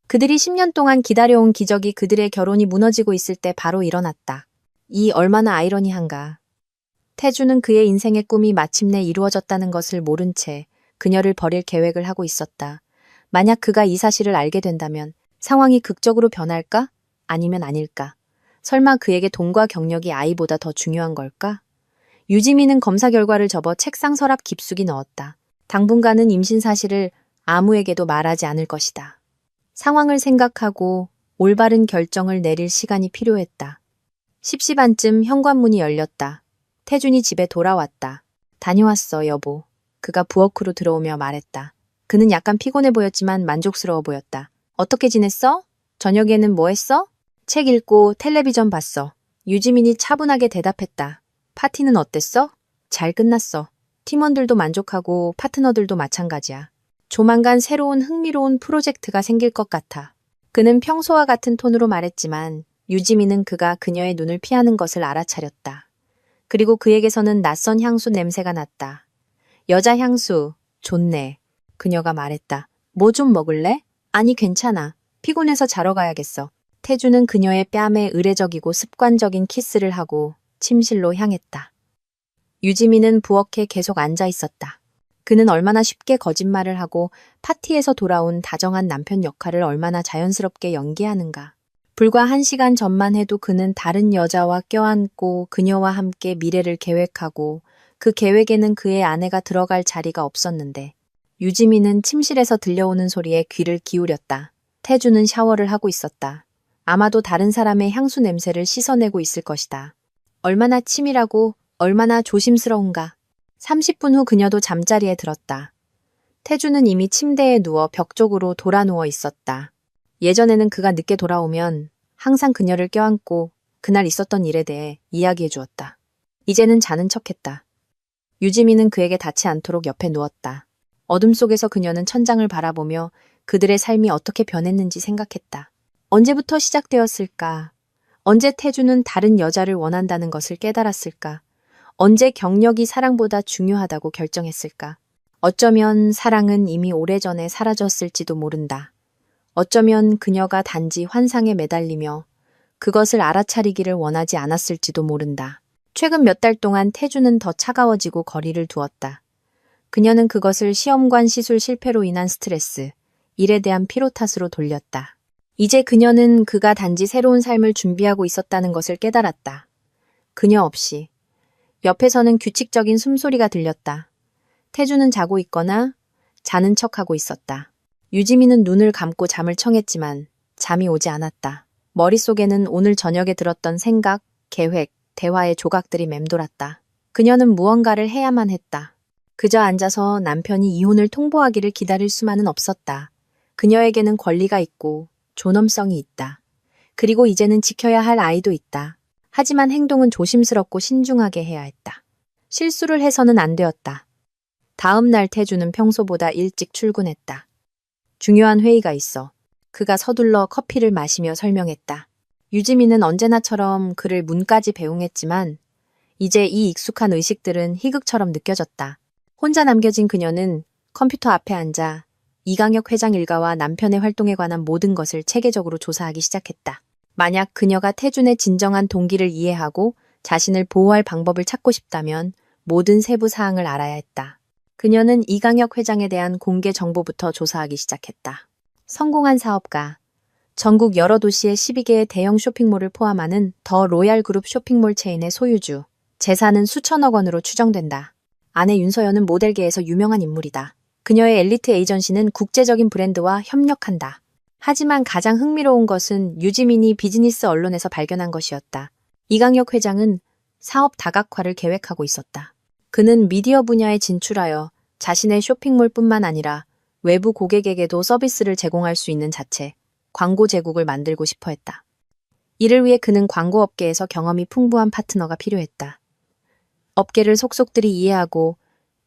그들이 10년 동안 기다려온 기적이 그들의 결혼이 무너지고 있을 때 바로 일어났다. 이 얼마나 아이러니한가. 태주는 그의 인생의 꿈이 마침내 이루어졌다는 것을 모른 채 그녀를 버릴 계획을 하고 있었다. 만약 그가 이 사실을 알게 된다면 상황이 극적으로 변할까? 아니면 아닐까? 설마 그에게 돈과 경력이 아이보다 더 중요한 걸까? 유지민은 검사 결과를 접어 책상 서랍 깊숙이 넣었다. 당분간은 임신 사실을 아무에게도 말하지 않을 것이다. 상황을 생각하고 올바른 결정을 내릴 시간이 필요했다. 10시 반쯤 현관문이 열렸다. 태준이 집에 돌아왔다. 다녀왔어, 여보. 그가 부엌으로 들어오며 말했다. 그는 약간 피곤해 보였지만 만족스러워 보였다. 어떻게 지냈어? 저녁에는 뭐 했어? 책 읽고 텔레비전 봤어. 유지민이 차분하게 대답했다. 파티는 어땠어? 잘 끝났어. 팀원들도 만족하고 파트너들도 마찬가지야. 조만간 새로운 흥미로운 프로젝트가 생길 것 같아. 그는 평소와 같은 톤으로 말했지만 유지민은 그가 그녀의 눈을 피하는 것을 알아차렸다. 그리고 그에게서는 낯선 향수 냄새가 났다. 여자 향수, 좋네. 그녀가 말했다. 뭐 좀 먹을래? 아니, 괜찮아. 피곤해서 자러 가야겠어. 태주는 그녀의 뺨에 의례적이고 습관적인 키스를 하고 침실로 향했다. 유지민은 부엌에 계속 앉아 있었다. 그는 얼마나 쉽게 거짓말을 하고 파티에서 돌아온 다정한 남편 역할을 얼마나 자연스럽게 연기하는가. 불과 1시간 전만 해도 그는 다른 여자와 껴안고 그녀와 함께 미래를 계획하고 그 계획에는 그의 아내가 들어갈 자리가 없었는데 유지민은 침실에서 들려오는 소리에 귀를 기울였다. 태주는 샤워를 하고 있었다. 아마도 다른 사람의 향수 냄새를 씻어내고 있을 것이다. 얼마나 치밀하고 얼마나 조심스러운가. 30분 후 그녀도 잠자리에 들었다. 태주는 이미 침대에 누워 벽 쪽으로 돌아 누워 있었다. 예전에는 그가 늦게 돌아오면 항상 그녀를 껴안고 그날 있었던 일에 대해 이야기해 주었다. 이제는 자는 척했다. 유지민은 그에게 닿지 않도록 옆에 누웠다. 어둠 속에서 그녀는 천장을 바라보며 그들의 삶이 어떻게 변했는지 생각했다. 언제부터 시작되었을까? 언제 태주는 다른 여자를 원한다는 것을 깨달았을까? 언제 경력이 사랑보다 중요하다고 결정했을까? 어쩌면 사랑은 이미 오래전에 사라졌을지도 모른다. 어쩌면 그녀가 단지 환상에 매달리며 그것을 알아차리기를 원하지 않았을지도 모른다. 최근 몇 달 동안 태주는 더 차가워지고 거리를 두었다. 그녀는 그것을 시험관 시술 실패로 인한 스트레스, 일에 대한 피로 탓으로 돌렸다. 이제 그녀는 그가 단지 새로운 삶을 준비하고 있었다는 것을 깨달았다. 그녀 없이. 옆에서는 규칙적인 숨소리가 들렸다. 태주는 자고 있거나 자는 척하고 있었다. 유지민은 눈을 감고 잠을 청했지만 잠이 오지 않았다. 머릿속에는 오늘 저녁에 들었던 생각, 계획, 대화의 조각들이 맴돌았다. 그녀는 무언가를 해야만 했다. 그저 앉아서 남편이 이혼을 통보하기를 기다릴 수만은 없었다. 그녀에게는 권리가 있고 존엄성이 있다. 그리고 이제는 지켜야 할 아이도 있다. 하지만 행동은 조심스럽고 신중하게 해야 했다. 실수를 해서는 안 되었다. 다음 날 태주는 평소보다 일찍 출근했다. 중요한 회의가 있어. 그가 서둘러 커피를 마시며 설명했다. 유지민은 언제나처럼 그를 문까지 배웅했지만 이제 이 익숙한 의식들은 희극처럼 느껴졌다. 혼자 남겨진 그녀는 컴퓨터 앞에 앉아 이강혁 회장 일가와 남편의 활동에 관한 모든 것을 체계적으로 조사하기 시작했다. 만약 그녀가 태준의 진정한 동기를 이해하고 자신을 보호할 방법을 찾고 싶다면 모든 세부 사항을 알아야 했다. 그녀는 이강혁 회장에 대한 공개 정보부터 조사하기 시작했다. 성공한 사업가, 전국 여러 도시의 12개의 대형 쇼핑몰을 포함하는 더 로얄 그룹 쇼핑몰 체인의 소유주, 재산은 수천억 원으로 추정된다. 아내 윤서연은 모델계에서 유명한 인물이다. 그녀의 엘리트 에이전시는 국제적인 브랜드와 협력한다. 하지만 가장 흥미로운 것은 유지민이 비즈니스 언론에서 발견한 것이었다. 이강혁 회장은 사업 다각화를 계획하고 있었다. 그는 미디어 분야에 진출하여 자신의 쇼핑몰뿐만 아니라 외부 고객에게도 서비스를 제공할 수 있는 자체, 광고 제국을 만들고 싶어 했다. 이를 위해 그는 광고업계에서 경험이 풍부한 파트너가 필요했다. 업계를 속속들이 이해하고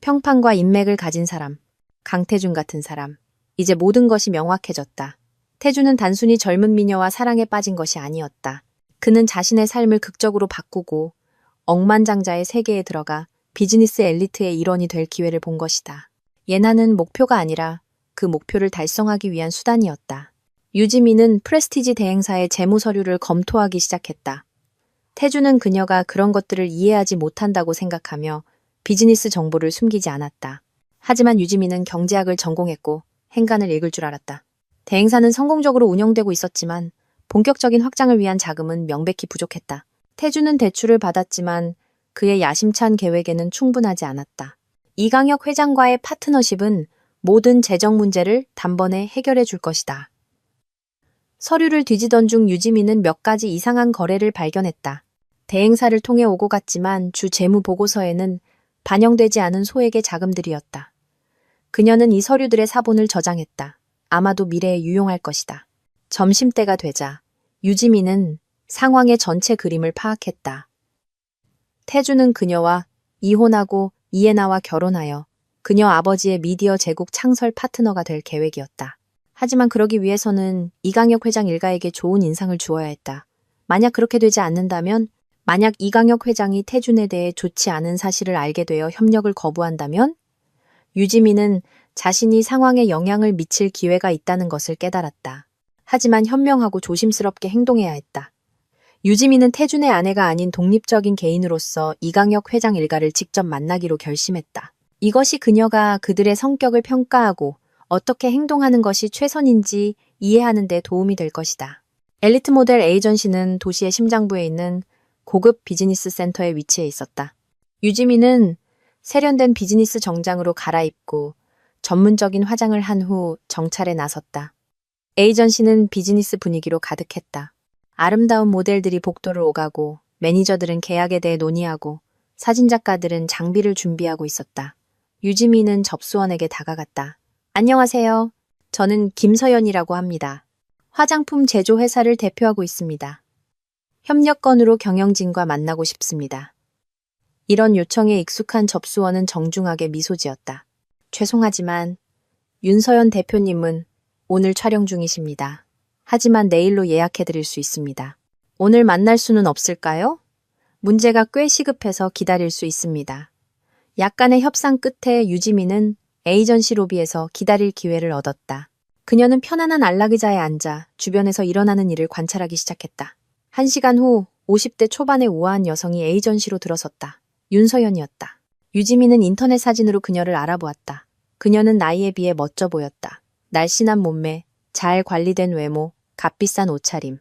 평판과 인맥을 가진 사람, 강태준 같은 사람. 이제 모든 것이 명확해졌다. 태준은 단순히 젊은 미녀와 사랑에 빠진 것이 아니었다. 그는 자신의 삶을 극적으로 바꾸고 억만장자의 세계에 들어가 비즈니스 엘리트의 일원이 될 기회를 본 것이다. 예나는 목표가 아니라 그 목표를 달성하기 위한 수단이었다. 유지민은 프레스티지 대행사의 재무 서류를 검토하기 시작했다. 태주는 그녀가 그런 것들을 이해하지 못한다고 생각하며 비즈니스 정보를 숨기지 않았다. 하지만 유지민은 경제학을 전공했고 행간을 읽을 줄 알았다. 대행사는 성공적으로 운영되고 있었지만 본격적인 확장을 위한 자금은 명백히 부족했다. 태주는 대출을 받았지만 그의 야심찬 계획에는 충분하지 않았다. 이강혁 회장과의 파트너십은 모든 재정 문제를 단번에 해결해 줄 것이다. 서류를 뒤지던 중 유지민은 몇 가지 이상한 거래를 발견했다. 대행사를 통해 오고 갔지만 주 재무 보고서에는 반영되지 않은 소액의 자금들이었다. 그녀는 이 서류들의 사본을 저장했다. 아마도 미래에 유용할 것이다. 점심때가 되자 유지민은 상황의 전체 그림을 파악했다. 태주는 그녀와 이혼하고 이해나와 결혼하여 그녀 아버지의 미디어 제국 창설 파트너가 될 계획이었다. 하지만 그러기 위해서는 이강혁 회장 일가에게 좋은 인상을 주어야 했다. 만약 그렇게 되지 않는다면, 만약 이강혁 회장이 태준에 대해 좋지 않은 사실을 알게 되어 협력을 거부한다면, 유지민은 자신이 상황에 영향을 미칠 기회가 있다는 것을 깨달았다. 하지만 현명하고 조심스럽게 행동해야 했다. 유지민은 태준의 아내가 아닌 독립적인 개인으로서 이강혁 회장 일가를 직접 만나기로 결심했다. 이것이 그녀가 그들의 성격을 평가하고 어떻게 행동하는 것이 최선인지 이해하는 데 도움이 될 것이다. 엘리트 모델 에이전시는 도시의 심장부에 있는 고급 비즈니스 센터에 위치해 있었다. 유지민은 세련된 비즈니스 정장으로 갈아입고 전문적인 화장을 한 후 정찰에 나섰다. 에이전시는 비즈니스 분위기로 가득했다. 아름다운 모델들이 복도를 오가고 매니저들은 계약에 대해 논의하고 사진작가들은 장비를 준비하고 있었다. 유지민은 접수원에게 다가갔다. 안녕하세요. 저는 김서연이라고 합니다. 화장품 제조 회사를 대표하고 있습니다. 협력 건으로 경영진과 만나고 싶습니다. 이런 요청에 익숙한 접수원은 정중하게 미소 지었다. 죄송하지만 윤서연 대표님은 오늘 촬영 중이십니다. 하지만 내일로 예약해 드릴 수 있습니다. 오늘 만날 수는 없을까요? 문제가 꽤 시급해서 기다릴 수 있습니다. 약간의 협상 끝에 유지민은 에이전시 로비에서 기다릴 기회를 얻었다. 그녀는 편안한 안락의자에 앉아 주변에서 일어나는 일을 관찰하기 시작했다. 1시간 후 50대 초반의 우아한 여성이 에이전시로 들어섰다. 윤서연이었다. 유지민은 인터넷 사진으로 그녀를 알아보았다. 그녀는 나이에 비해 멋져 보였다. 날씬한 몸매, 잘 관리된 외모, 값비싼 옷차림.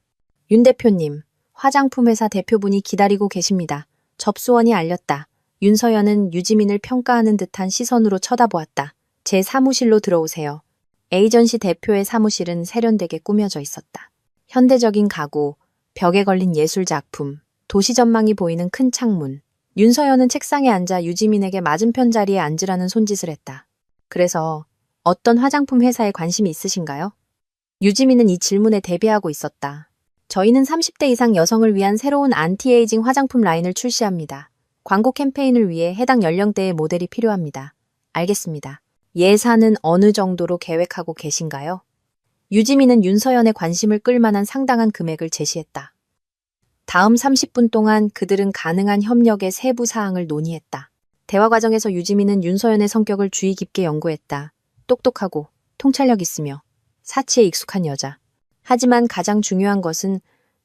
윤 대표님, 화장품 회사 대표분이 기다리고 계십니다. 접수원이 알렸다. 윤서연은 유지민을 평가하는 듯한 시선으로 쳐다보았다. 제 사무실로 들어오세요. 에이전시 대표의 사무실은 세련되게 꾸며져 있었다. 현대적인 가구, 벽에 걸린 예술 작품, 도시 전망이 보이는 큰 창문. 윤서연은 책상에 앉아 유지민에게 맞은편 자리에 앉으라는 손짓을 했다. 그래서 어떤 화장품 회사에 관심이 있으신가요? 유지민은 이 질문에 대비하고 있었다. 저희는 30대 이상 여성을 위한 새로운 안티에이징 화장품 라인을 출시합니다. 광고 캠페인을 위해 해당 연령대의 모델이 필요합니다. 알겠습니다. 예산은 어느 정도로 계획하고 계신가요? 유지민은 윤서연의 관심을 끌만한 상당한 금액을 제시했다. 다음 30분 동안 그들은 가능한 협력의 세부 사항을 논의했다. 대화 과정에서 유지민은 윤서연의 성격을 주의 깊게 연구했다. 똑똑하고 통찰력 있으며 사치에 익숙한 여자. 하지만 가장 중요한 것은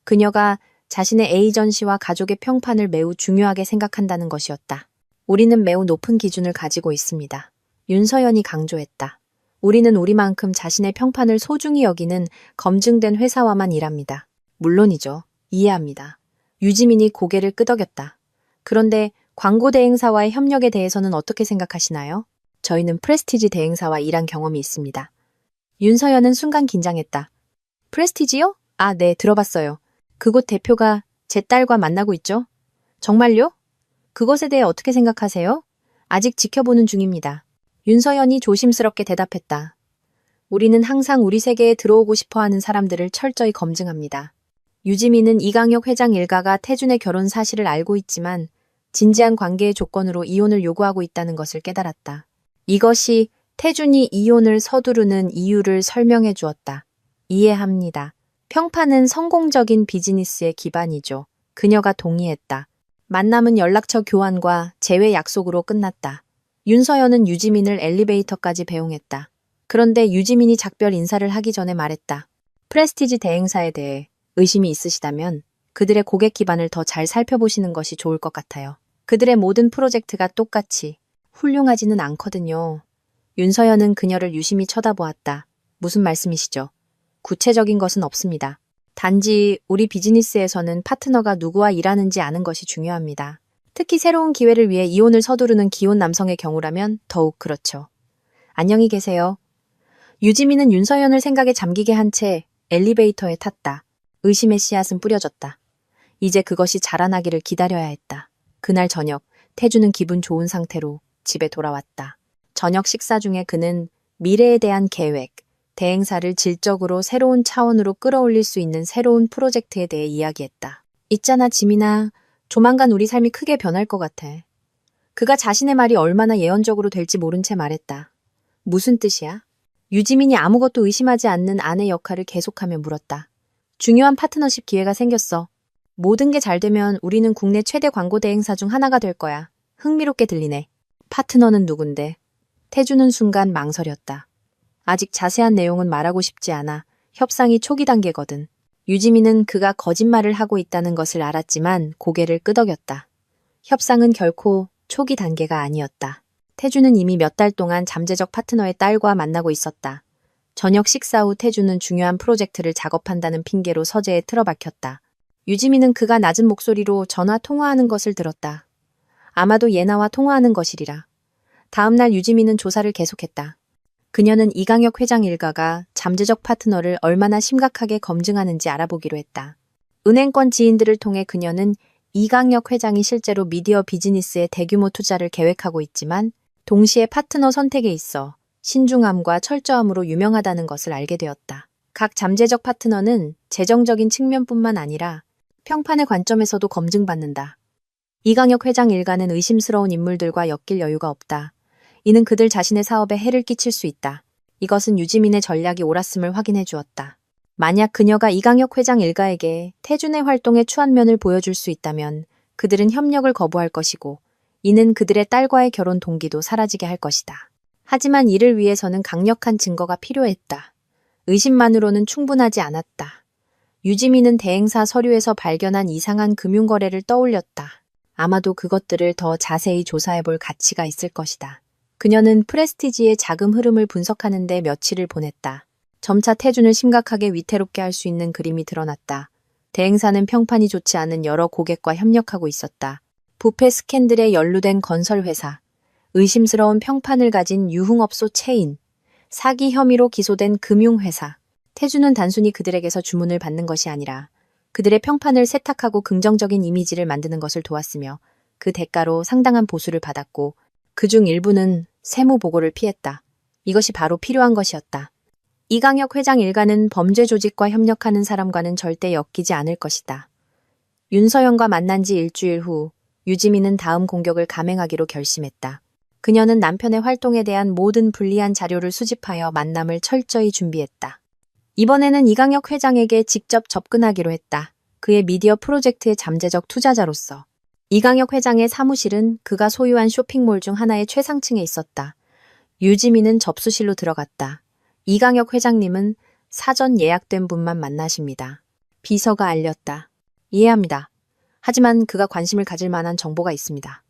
그녀가 자신의 에이전시와 가족의 평판을 매우 중요하게 생각한다는 것이었다. 우리는 매우 높은 기준을 가지고 있습니다. 윤서연이 강조했다. 우리는 우리만큼 자신의 평판을 소중히 여기는 검증된 회사와만 일합니다. 물론이죠. 이해합니다. 유지민이 고개를 끄덕였다. 그런데 광고 대행사와의 협력에 대해서는 어떻게 생각하시나요? 저희는 프레스티지 대행사와 일한 경험이 있습니다. 윤서연은 순간 긴장했다. 프레스티지요? 아, 네, 들어봤어요. 그곳 대표가 제 딸과 만나고 있죠? 정말요? 그것에 대해 어떻게 생각하세요? 아직 지켜보는 중입니다. 윤서연이 조심스럽게 대답했다. 우리는 항상 우리 세계에 들어오고 싶어하는 사람들을 철저히 검증합니다. 유지민은 이강혁 회장 일가가 태준의 결혼 사실을 알고 있지만 진지한 관계의 조건으로 이혼을 요구하고 있다는 것을 깨달았다. 이것이 태준이 이혼을 서두르는 이유를 설명해 주었다. 이해합니다. 평판은 성공적인 비즈니스의 기반이죠. 그녀가 동의했다. 만남은 연락처 교환과 재회 약속으로 끝났다. 윤서연은 유지민을 엘리베이터까지 배웅했다. 그런데 유지민이 작별 인사를 하기 전에 말했다. 프레스티지 대행사에 대해 의심이 있으시다면 그들의 고객 기반을 더 잘 살펴보시는 것이 좋을 것 같아요. 그들의 모든 프로젝트가 똑같이 훌륭하지는 않거든요. 윤서연은 그녀를 유심히 쳐다보았다. 무슨 말씀이시죠? 구체적인 것은 없습니다. 단지 우리 비즈니스에서는 파트너가 누구와 일하는지 아는 것이 중요합니다. 특히 새로운 기회를 위해 이혼을 서두르는 기혼 남성의 경우라면 더욱 그렇죠. 안녕히 계세요. 유지민은 윤서연을 생각에 잠기게 한 채 엘리베이터에 탔다. 의심의 씨앗은 뿌려졌다. 이제 그것이 자라나기를 기다려야 했다. 그날 저녁, 태주는 기분 좋은 상태로 집에 돌아왔다. 저녁 식사 중에 그는 미래에 대한 계획, 대행사를 질적으로 새로운 차원으로 끌어올릴 수 있는 새로운 프로젝트에 대해 이야기했다. 있잖아, 지민아. 조만간 우리 삶이 크게 변할 것 같아. 그가 자신의 말이 얼마나 예언적으로 될지 모른 채 말했다. 무슨 뜻이야? 유지민이 아무것도 의심하지 않는 아내 역할을 계속하며 물었다. 중요한 파트너십 기회가 생겼어. 모든 게 잘 되면 우리는 국내 최대 광고 대행사 중 하나가 될 거야. 흥미롭게 들리네. 파트너는 누군데? 태주는 순간 망설였다. 아직 자세한 내용은 말하고 싶지 않아. 협상이 초기 단계거든. 유지민은 그가 거짓말을 하고 있다는 것을 알았지만 고개를 끄덕였다. 협상은 결코 초기 단계가 아니었다. 태주는 이미 몇 달 동안 잠재적 파트너의 딸과 만나고 있었다. 저녁 식사 후 태주는 중요한 프로젝트를 작업한다는 핑계로 서재에 틀어박혔다. 유지민은 그가 낮은 목소리로 전화 통화하는 것을 들었다. 아마도 예나와 통화하는 것이리라. 다음 날 유지민은 조사를 계속했다. 그녀는 이강혁 회장 일가가 잠재적 파트너를 얼마나 심각하게 검증하는지 알아보기로 했다. 은행권 지인들을 통해 그녀는 이강혁 회장이 실제로 미디어 비즈니스에 대규모 투자를 계획하고 있지만 동시에 파트너 선택에 있어 신중함과 철저함으로 유명하다는 것을 알게 되었다. 각 잠재적 파트너는 재정적인 측면뿐만 아니라 평판의 관점에서도 검증받는다. 이강혁 회장 일가는 의심스러운 인물들과 엮일 여유가 없다. 이는 그들 자신의 사업에 해를 끼칠 수 있다. 이것은 유지민의 전략이 옳았음을 확인해 주었다. 만약 그녀가 이강혁 회장 일가에게 태준의 활동의 추한면을 보여줄 수 있다면 그들은 협력을 거부할 것이고 이는 그들의 딸과의 결혼 동기도 사라지게 할 것이다. 하지만 이를 위해서는 강력한 증거가 필요했다. 의심만으로는 충분하지 않았다. 유지민은 대행사 서류에서 발견한 이상한 금융거래를 떠올렸다. 아마도 그것들을 더 자세히 조사해볼 가치가 있을 것이다. 그녀는 프레스티지의 자금 흐름을 분석하는 데 며칠을 보냈다. 점차 태준을 심각하게 위태롭게 할 수 있는 그림이 드러났다. 대행사는 평판이 좋지 않은 여러 고객과 협력하고 있었다. 부패 스캔들에 연루된 건설회사, 의심스러운 평판을 가진 유흥업소 체인, 사기 혐의로 기소된 금융회사. 태준은 단순히 그들에게서 주문을 받는 것이 아니라 그들의 평판을 세탁하고 긍정적인 이미지를 만드는 것을 도왔으며 그 대가로 상당한 보수를 받았고 그중 일부는 세무 보고를 피했다. 이것이 바로 필요한 것이었다. 이강혁 회장 일가는 범죄 조직과 협력하는 사람과는 절대 엮이지 않을 것이다. 윤서연과 만난 지 일주일 후 유지민은 다음 공격을 감행하기로 결심했다. 그녀는 남편의 활동에 대한 모든 불리한 자료를 수집하여 만남을 철저히 준비했다. 이번에는 이강혁 회장에게 직접 접근하기로 했다. 그의 미디어 프로젝트의 잠재적 투자자로서. 이강혁 회장의 사무실은 그가 소유한 쇼핑몰 중 하나의 최상층에 있었다. 유지민은 접수실로 들어갔다. 이강혁 회장님은 사전 예약된 분만 만나십니다. 비서가 알렸다. 이해합니다. 하지만 그가 관심을 가질 만한 정보가 있습니다.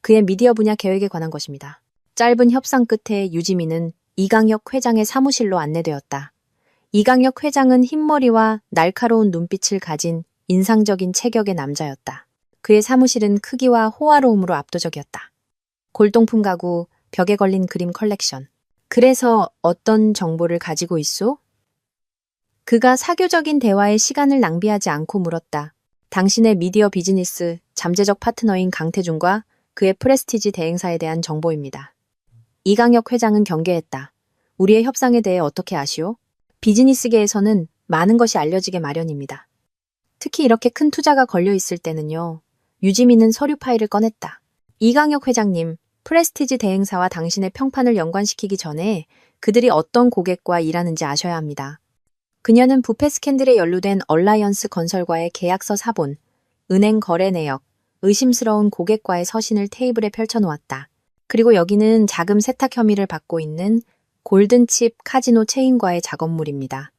그의 미디어 분야 계획에 관한 것입니다. 짧은 협상 끝에 유지민은 이강혁 회장의 사무실로 안내되었다. 이강혁 회장은 흰머리와 날카로운 눈빛을 가진 인상적인 체격의 남자였다. 그의 사무실은 크기와 호화로움으로 압도적이었다. 골동품 가구, 벽에 걸린 그림 컬렉션. 그래서 어떤 정보를 가지고 있소? 그가 사교적인 대화에 시간을 낭비하지 않고 물었다. 당신의 미디어 비즈니스 잠재적 파트너인 강태준과 그의 프레스티지 대행사에 대한 정보입니다. 이강혁 회장은 경계했다. 우리의 협상에 대해 어떻게 아시오? 비즈니스계에서는 많은 것이 알려지게 마련입니다. 특히 이렇게 큰 투자가 걸려 있을 때는요. 유지민은 서류 파일을 꺼냈다. 이강혁 회장님, 프레스티지 대행사와 당신의 평판을 연관시키기 전에 그들이 어떤 고객과 일하는지 아셔야 합니다. 그녀는 부패 스캔들에 연루된 얼라이언스 건설과의 계약서 사본, 은행 거래 내역, 의심스러운 고객과의 서신을 테이블에 펼쳐놓았다. 그리고 여기는 자금 세탁 혐의를 받고 있는 골든칩 카지노 체인과의 작업물입니다.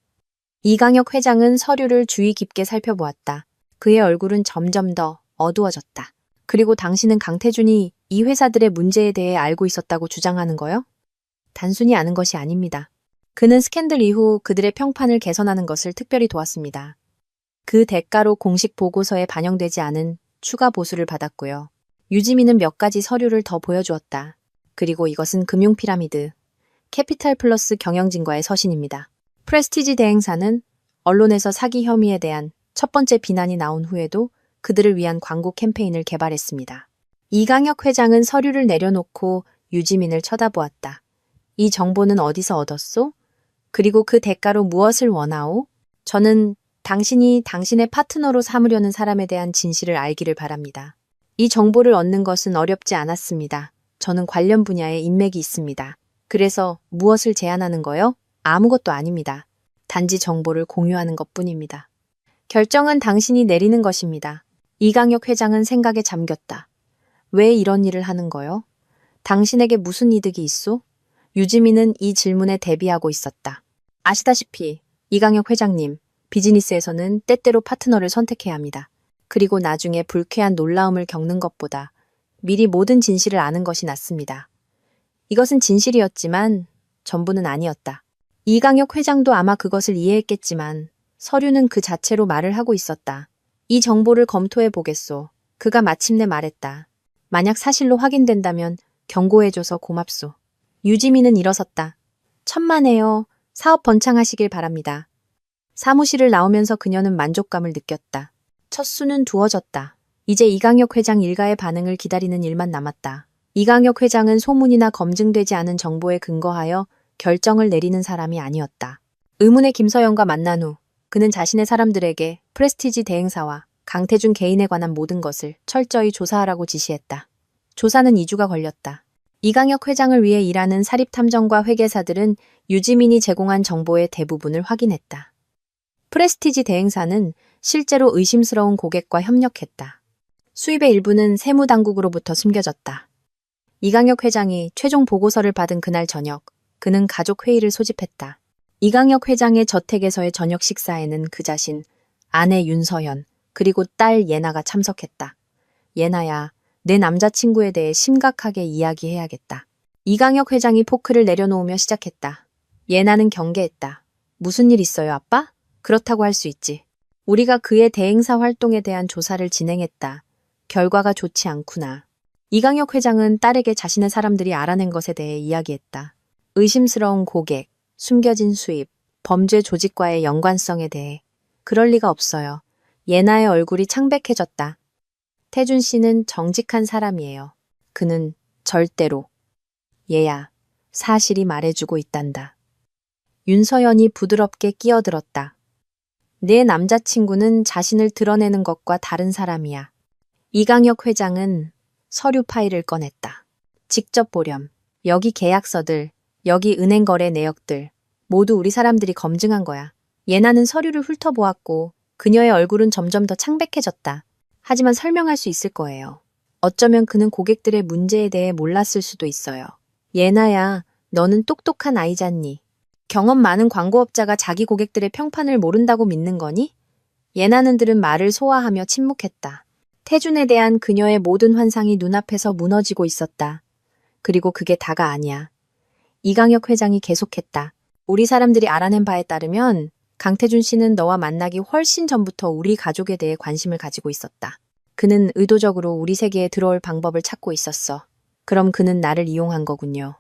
이강혁 회장은 서류를 주의 깊게 살펴보았다. 그의 얼굴은 점점 더 어두워졌다. 그리고 당신은 강태준이 이 회사들의 문제에 대해 알고 있었다고 주장하는 거요? 단순히 아는 것이 아닙니다. 그는 스캔들 이후 그들의 평판을 개선하는 것을 특별히 도왔습니다. 그 대가로 공식 보고서에 반영되지 않은 추가 보수를 받았고요. 유지민은 몇 가지 서류를 더 보여주었다. 그리고 이것은 금융 피라미드, 캐피탈 플러스 경영진과의 서신입니다. 프레스티지 대행사는 언론에서 사기 혐의에 대한 첫 번째 비난이 나온 후에도 그들을 위한 광고 캠페인을 개발했습니다. 이강혁 회장은 서류를 내려놓고 유지민을 쳐다보았다. 이 정보는 어디서 얻었소? 그리고 그 대가로 무엇을 원하오? 저는 당신이 당신의 파트너로 삼으려는 사람에 대한 진실을 알기를 바랍니다. 이 정보를 얻는 것은 어렵지 않았습니다. 저는 관련 분야에 인맥이 있습니다. 그래서 무엇을 제안하는 거요? 아무것도 아닙니다. 단지 정보를 공유하는 것뿐입니다. 결정은 당신이 내리는 것입니다. 이강혁 회장은 생각에 잠겼다. 왜 이런 일을 하는 거요? 당신에게 무슨 이득이 있소? 유지민은 이 질문에 대비하고 있었다. 아시다시피 이강혁 회장님, 비즈니스에서는 때때로 파트너를 선택해야 합니다. 그리고 나중에 불쾌한 놀라움을 겪는 것보다 미리 모든 진실을 아는 것이 낫습니다. 이것은 진실이었지만 전부는 아니었다. 이강혁 회장도 아마 그것을 이해했겠지만 서류는 그 자체로 말을 하고 있었다. 이 정보를 검토해 보겠소. 그가 마침내 말했다. 만약 사실로 확인된다면 경고해줘서 고맙소. 유지민은 일어섰다. 천만에요. 사업 번창하시길 바랍니다. 사무실을 나오면서 그녀는 만족감을 느꼈다. 첫 수는 두어졌다. 이제 이강혁 회장 일가의 반응을 기다리는 일만 남았다. 이강혁 회장은 소문이나 검증되지 않은 정보에 근거하여 결정을 내리는 사람이 아니었다. 의문의 김서영과 만난 후 그는 자신의 사람들에게 프레스티지 대행사와 강태준 개인에 관한 모든 것을 철저히 조사하라고 지시했다. 조사는 2주가 걸렸다. 이강혁 회장을 위해 일하는 사립탐정과 회계사들은 유지민이 제공한 정보의 대부분을 확인했다. 프레스티지 대행사는 실제로 의심스러운 고객과 협력했다. 수입의 일부는 세무당국으로부터 숨겨졌다. 이강혁 회장이 최종 보고서를 받은 그날 저녁, 그는 가족 회의를 소집했다. 이강혁 회장의 저택에서의 저녁 식사에는 그 자신, 아내 윤서연, 그리고 딸 예나가 참석했다. 예나야, 내 남자친구에 대해 심각하게 이야기해야겠다. 이강혁 회장이 포크를 내려놓으며 시작했다. 예나는 경계했다. 무슨 일 있어요, 아빠? 그렇다고 할 수 있지. 우리가 그의 대행사 활동에 대한 조사를 진행했다. 결과가 좋지 않구나. 이강혁 회장은 딸에게 자신의 사람들이 알아낸 것에 대해 이야기했다. 의심스러운 고객, 숨겨진 수입, 범죄 조직과의 연관성에 대해. 그럴 리가 없어요. 예나의 얼굴이 창백해졌다. 태준 씨는 정직한 사람이에요. 그는 절대로. 얘야, 사실이 말해주고 있단다. 윤서연이 부드럽게 끼어들었다. 내 남자친구는 자신을 드러내는 것과 다른 사람이야. 이강혁 회장은 서류 파일을 꺼냈다. 직접 보렴. 여기 계약서들, 여기 은행 거래 내역들, 모두 우리 사람들이 검증한 거야. 예나는 서류를 훑어보았고 그녀의 얼굴은 점점 더 창백해졌다. 하지만 설명할 수 있을 거예요. 어쩌면 그는 고객들의 문제에 대해 몰랐을 수도 있어요. 예나야, 너는 똑똑한 아이잖니. 경험 많은 광고업자가 자기 고객들의 평판을 모른다고 믿는 거니? 예나는 들은 말을 소화하며 침묵했다. 태준에 대한 그녀의 모든 환상이 눈앞에서 무너지고 있었다. 그리고 그게 다가 아니야. 이강혁 회장이 계속했다. 우리 사람들이 알아낸 바에 따르면 강태준 씨는 너와 만나기 훨씬 전부터 우리 가족에 대해 관심을 가지고 있었다. 그는 의도적으로 우리 세계에 들어올 방법을 찾고 있었어. 그럼 그는 나를 이용한 거군요.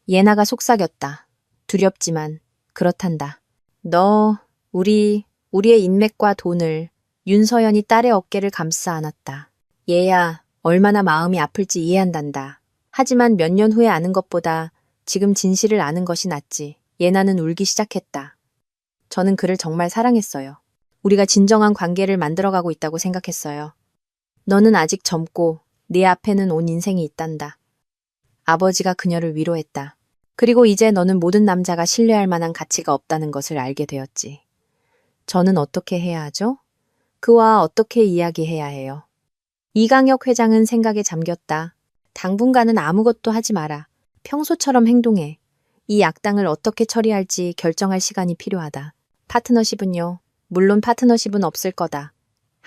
예나가 속삭였다. 두렵지만 그렇단다. 너, 우리의 인맥과 돈을. 윤서연이 딸의 어깨를 감싸 안았다. 얘야, 얼마나 마음이 아플지 이해한단다. 하지만 몇 년 후에 아는 것보다 지금 진실을 아는 것이 낫지. 예나는 울기 시작했다. 저는 그를 정말 사랑했어요. 우리가 진정한 관계를 만들어가고 있다고 생각했어요. 너는 아직 젊고 네 앞에는 온 인생이 있단다. 아버지가 그녀를 위로했다. 그리고 이제 너는 모든 남자가 신뢰할 만한 가치가 없다는 것을 알게 되었지. 저는 어떻게 해야 하죠? 그와 어떻게 이야기해야 해요? 이강혁 회장은 생각에 잠겼다. 당분간은 아무것도 하지 마라. 평소처럼 행동해. 이 악당을 어떻게 처리할지 결정할 시간이 필요하다. 파트너십은요? 물론 파트너십은 없을 거다.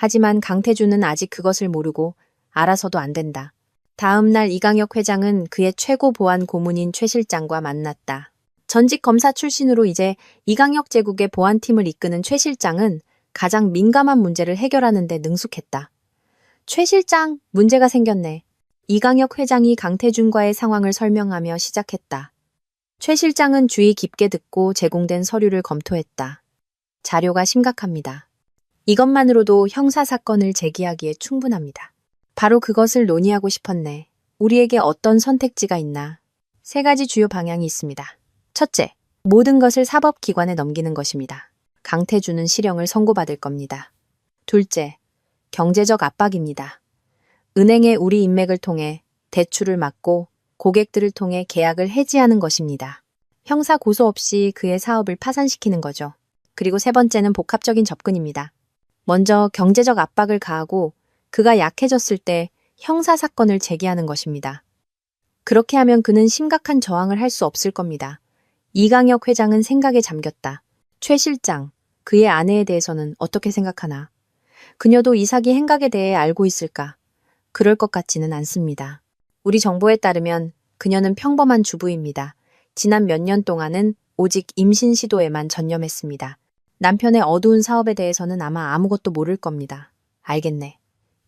하지만 강태준은 아직 그것을 모르고 알아서도 안 된다. 다음 날 이강혁 회장은 그의 최고 보안 고문인 최 실장과 만났다. 전직 검사 출신으로 이제 이강혁 제국의 보안팀을 이끄는 최 실장은 가장 민감한 문제를 해결하는 데 능숙했다. 최 실장, 문제가 생겼네. 이강혁 회장이 강태준과의 상황을 설명하며 시작했다. 최 실장은 주의 깊게 듣고 제공된 서류를 검토했다. 자료가 심각합니다. 이것만으로도 형사사건을 제기하기에 충분합니다. 바로 그것을 논의하고 싶었네. 우리에게 어떤 선택지가 있나? 3가지 주요 방향이 있습니다. 첫째, 모든 것을 사법기관에 넘기는 것입니다. 강태준은 실형을 선고받을 겁니다. 둘째, 경제적 압박입니다. 은행에 우리 인맥을 통해 대출을 막고 고객들을 통해 계약을 해지하는 것입니다. 형사 고소 없이 그의 사업을 파산시키는 거죠. 그리고 3번째는 복합적인 접근입니다. 먼저 경제적 압박을 가하고 그가 약해졌을 때 형사사건을 제기하는 것입니다. 그렇게 하면 그는 심각한 저항을 할 수 없을 겁니다. 이강혁 회장은 생각에 잠겼다. 최 실장, 그의 아내에 대해서는 어떻게 생각하나? 그녀도 이 사기 행각에 대해 알고 있을까? 그럴 것 같지는 않습니다. 우리 정보에 따르면 그녀는 평범한 주부입니다. 지난 몇 년 동안은 오직 임신 시도에만 전념했습니다. 남편의 어두운 사업에 대해서는 아마 아무것도 모를 겁니다. 알겠네.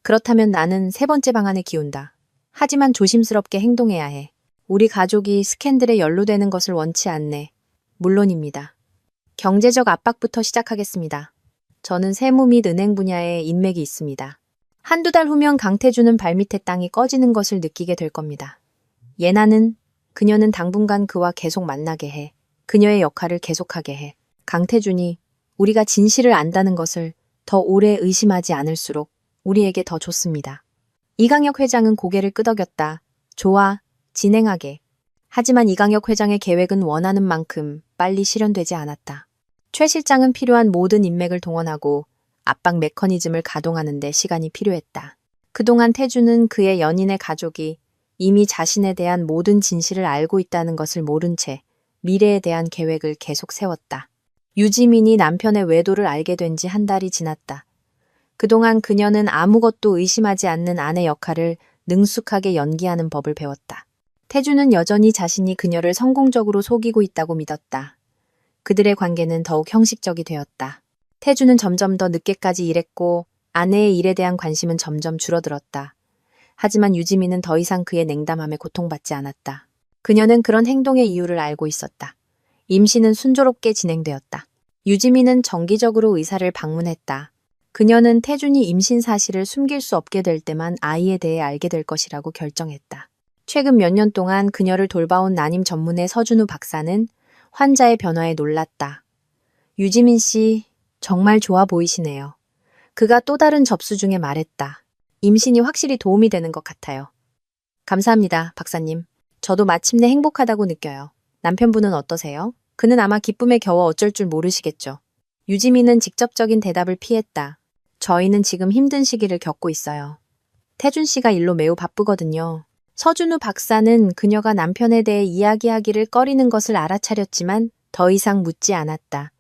그렇다면 나는 3번째 방안에 기운다. 하지만 조심스럽게 행동해야 해. 우리 가족이 스캔들에 연루되는 것을 원치 않네. 물론입니다. 경제적 압박부터 시작하겠습니다. 저는 세무 및 은행 분야에 인맥이 있습니다. 한두 달 후면 강태준은 발밑에 땅이 꺼지는 것을 느끼게 될 겁니다. 예나는, 그녀는 당분간 그와 계속 만나게 해. 그녀의 역할을 계속하게 해. 강태준이 우리가 진실을 안다는 것을 더 오래 의심하지 않을수록 우리에게 더 좋습니다. 이강혁 회장은 고개를 끄덕였다. 좋아, 진행하게. 하지만 이강혁 회장의 계획은 원하는 만큼 빨리 실현되지 않았다. 최 실장은 필요한 모든 인맥을 동원하고 압박 메커니즘을 가동하는 데 시간이 필요했다. 그동안 태준은 그의 연인의 가족이 이미 자신에 대한 모든 진실을 알고 있다는 것을 모른 채 미래에 대한 계획을 계속 세웠다. 유지민이 남편의 외도를 알게 된 지 1달이 지났다. 그동안 그녀는 아무것도 의심하지 않는 아내 역할을 능숙하게 연기하는 법을 배웠다. 태준은 여전히 자신이 그녀를 성공적으로 속이고 있다고 믿었다. 그들의 관계는 더욱 형식적이 되었다. 태준은 점점 더 늦게까지 일했고 아내의 일에 대한 관심은 점점 줄어들었다. 하지만 유지민은 더 이상 그의 냉담함에 고통받지 않았다. 그녀는 그런 행동의 이유를 알고 있었다. 임신은 순조롭게 진행되었다. 유지민은 정기적으로 의사를 방문했다. 그녀는 태준이 임신 사실을 숨길 수 없게 될 때만 아이에 대해 알게 될 것이라고 결정했다. 최근 몇 년 동안 그녀를 돌봐온 난임 전문의 서준우 박사는 환자의 변화에 놀랐다. 유지민 씨, 정말 좋아 보이시네요. 그가 또 다른 접수 중에 말했다. 임신이 확실히 도움이 되는 것 같아요. 감사합니다, 박사님. 저도 마침내 행복하다고 느껴요. 남편분은 어떠세요? 그는 아마 기쁨에 겨워 어쩔 줄 모르시겠죠. 유지민은 직접적인 대답을 피했다. 저희는 지금 힘든 시기를 겪고 있어요. 태준 씨가 일로 매우 바쁘거든요. 서준우 박사는 그녀가 남편에 대해 이야기하기를 꺼리는 것을 알아차렸지만 더 이상 묻지 않았다.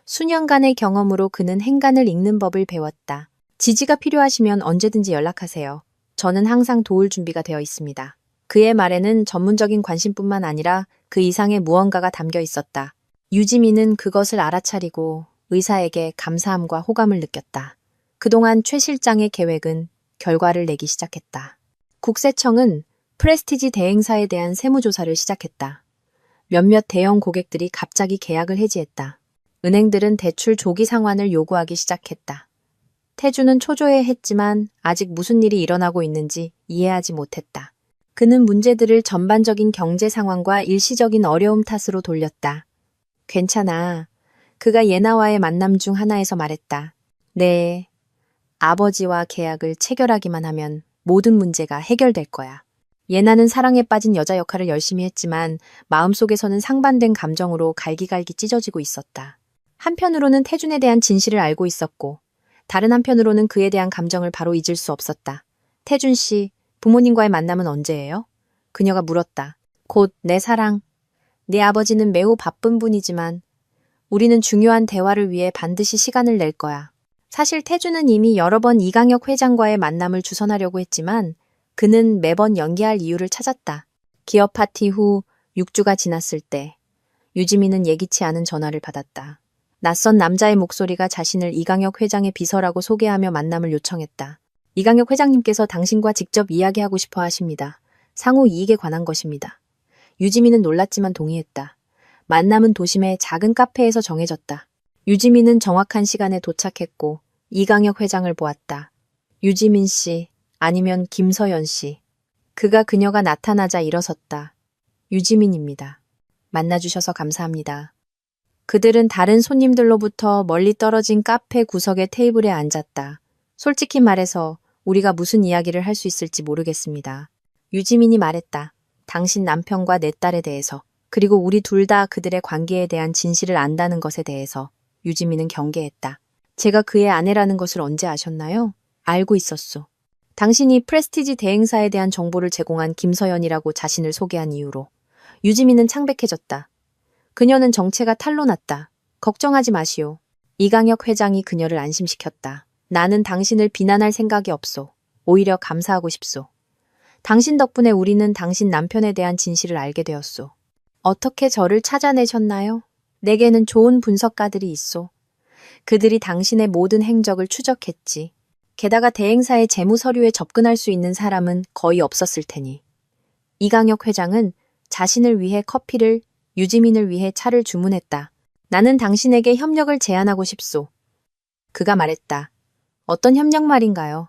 수년간의 경험으로 그는 행간을 읽는 법을 배웠다. 지지가 필요하시면 언제든지 연락하세요. 저는 항상 도울 준비가 되어 있습니다. 그의 말에는 전문적인 관심뿐만 아니라 그 이상의 무언가가 담겨 있었다. 유지민은 그것을 알아차리고 의사에게 감사함과 호감을 느꼈다. 그동안 최 실장의 계획은 결과를 내기 시작했다. 국세청은 프레스티지 대행사에 대한 세무조사를 시작했다. 몇몇 대형 고객들이 갑자기 계약을 해지했다. 은행들은 대출 조기 상환을 요구하기 시작했다. 태준은 초조해했지만 아직 무슨 일이 일어나고 있는지 이해하지 못했다. 그는 문제들을 전반적인 경제 상황과 일시적인 어려움 탓으로 돌렸다. 괜찮아. 그가 예나와의 만남 중 하나에서 말했다. 네. 아버지와 계약을 체결하기만 하면 모든 문제가 해결될 거야. 예나는 사랑에 빠진 여자 역할을 열심히 했지만 마음속에서는 상반된 감정으로 갈기갈기 찢어지고 있었다. 한편으로는 태준에 대한 진실을 알고 있었고 다른 한편으로는 그에 대한 감정을 바로 잊을 수 없었다. 태준 씨, 부모님과의 만남은 언제예요? 그녀가 물었다. 곧 내 사랑. 네 아버지는 매우 바쁜 분이지만 우리는 중요한 대화를 위해 반드시 시간을 낼 거야. 사실 태주는 이미 여러 번 이강혁 회장과의 만남을 주선하려고 했지만 그는 매번 연기할 이유를 찾았다. 기업 파티 후 6주가 지났을 때 유지민은 예기치 않은 전화를 받았다. 낯선 남자의 목소리가 자신을 이강혁 회장의 비서라고 소개하며 만남을 요청했다. 이강혁 회장님께서 당신과 직접 이야기하고 싶어 하십니다. 상호 이익에 관한 것입니다. 유지민은 놀랐지만 동의했다. 만남은 도심의 작은 카페에서 정해졌다. 유지민은 정확한 시간에 도착했고 이강혁 회장을 보았다. 유지민 씨, 아니면 김서연 씨. 그가 그녀가 나타나자 일어섰다. 유지민입니다. 만나주셔서 감사합니다. 그들은 다른 손님들로부터 멀리 떨어진 카페 구석의 테이블에 앉았다. 솔직히 말해서 우리가 무슨 이야기를 할 수 있을지 모르겠습니다. 유지민이 말했다. 당신 남편과 내 딸에 대해서, 그리고 우리 둘 다 그들의 관계에 대한 진실을 안다는 것에 대해서. 유지민은 경계했다. 제가 그의 아내라는 것을 언제 아셨나요? 알고 있었소. 당신이 프레스티지 대행사에 대한 정보를 제공한 김서연이라고 자신을 소개한 이유로. 유지민은 창백해졌다. 그녀는 정체가 탄로났다. 걱정하지 마시오. 이강혁 회장이 그녀를 안심시켰다. 나는 당신을 비난할 생각이 없소. 오히려 감사하고 싶소. 당신 덕분에 우리는 당신 남편에 대한 진실을 알게 되었소. 어떻게 저를 찾아내셨나요? 내게는 좋은 분석가들이 있소. 그들이 당신의 모든 행적을 추적했지. 게다가 대행사의 재무 서류에 접근할 수 있는 사람은 거의 없었을 테니. 이강혁 회장은 자신을 위해 커피를, 유지민을 위해 차를 주문했다. 나는 당신에게 협력을 제안하고 싶소. 그가 말했다. 어떤 협력 말인가요?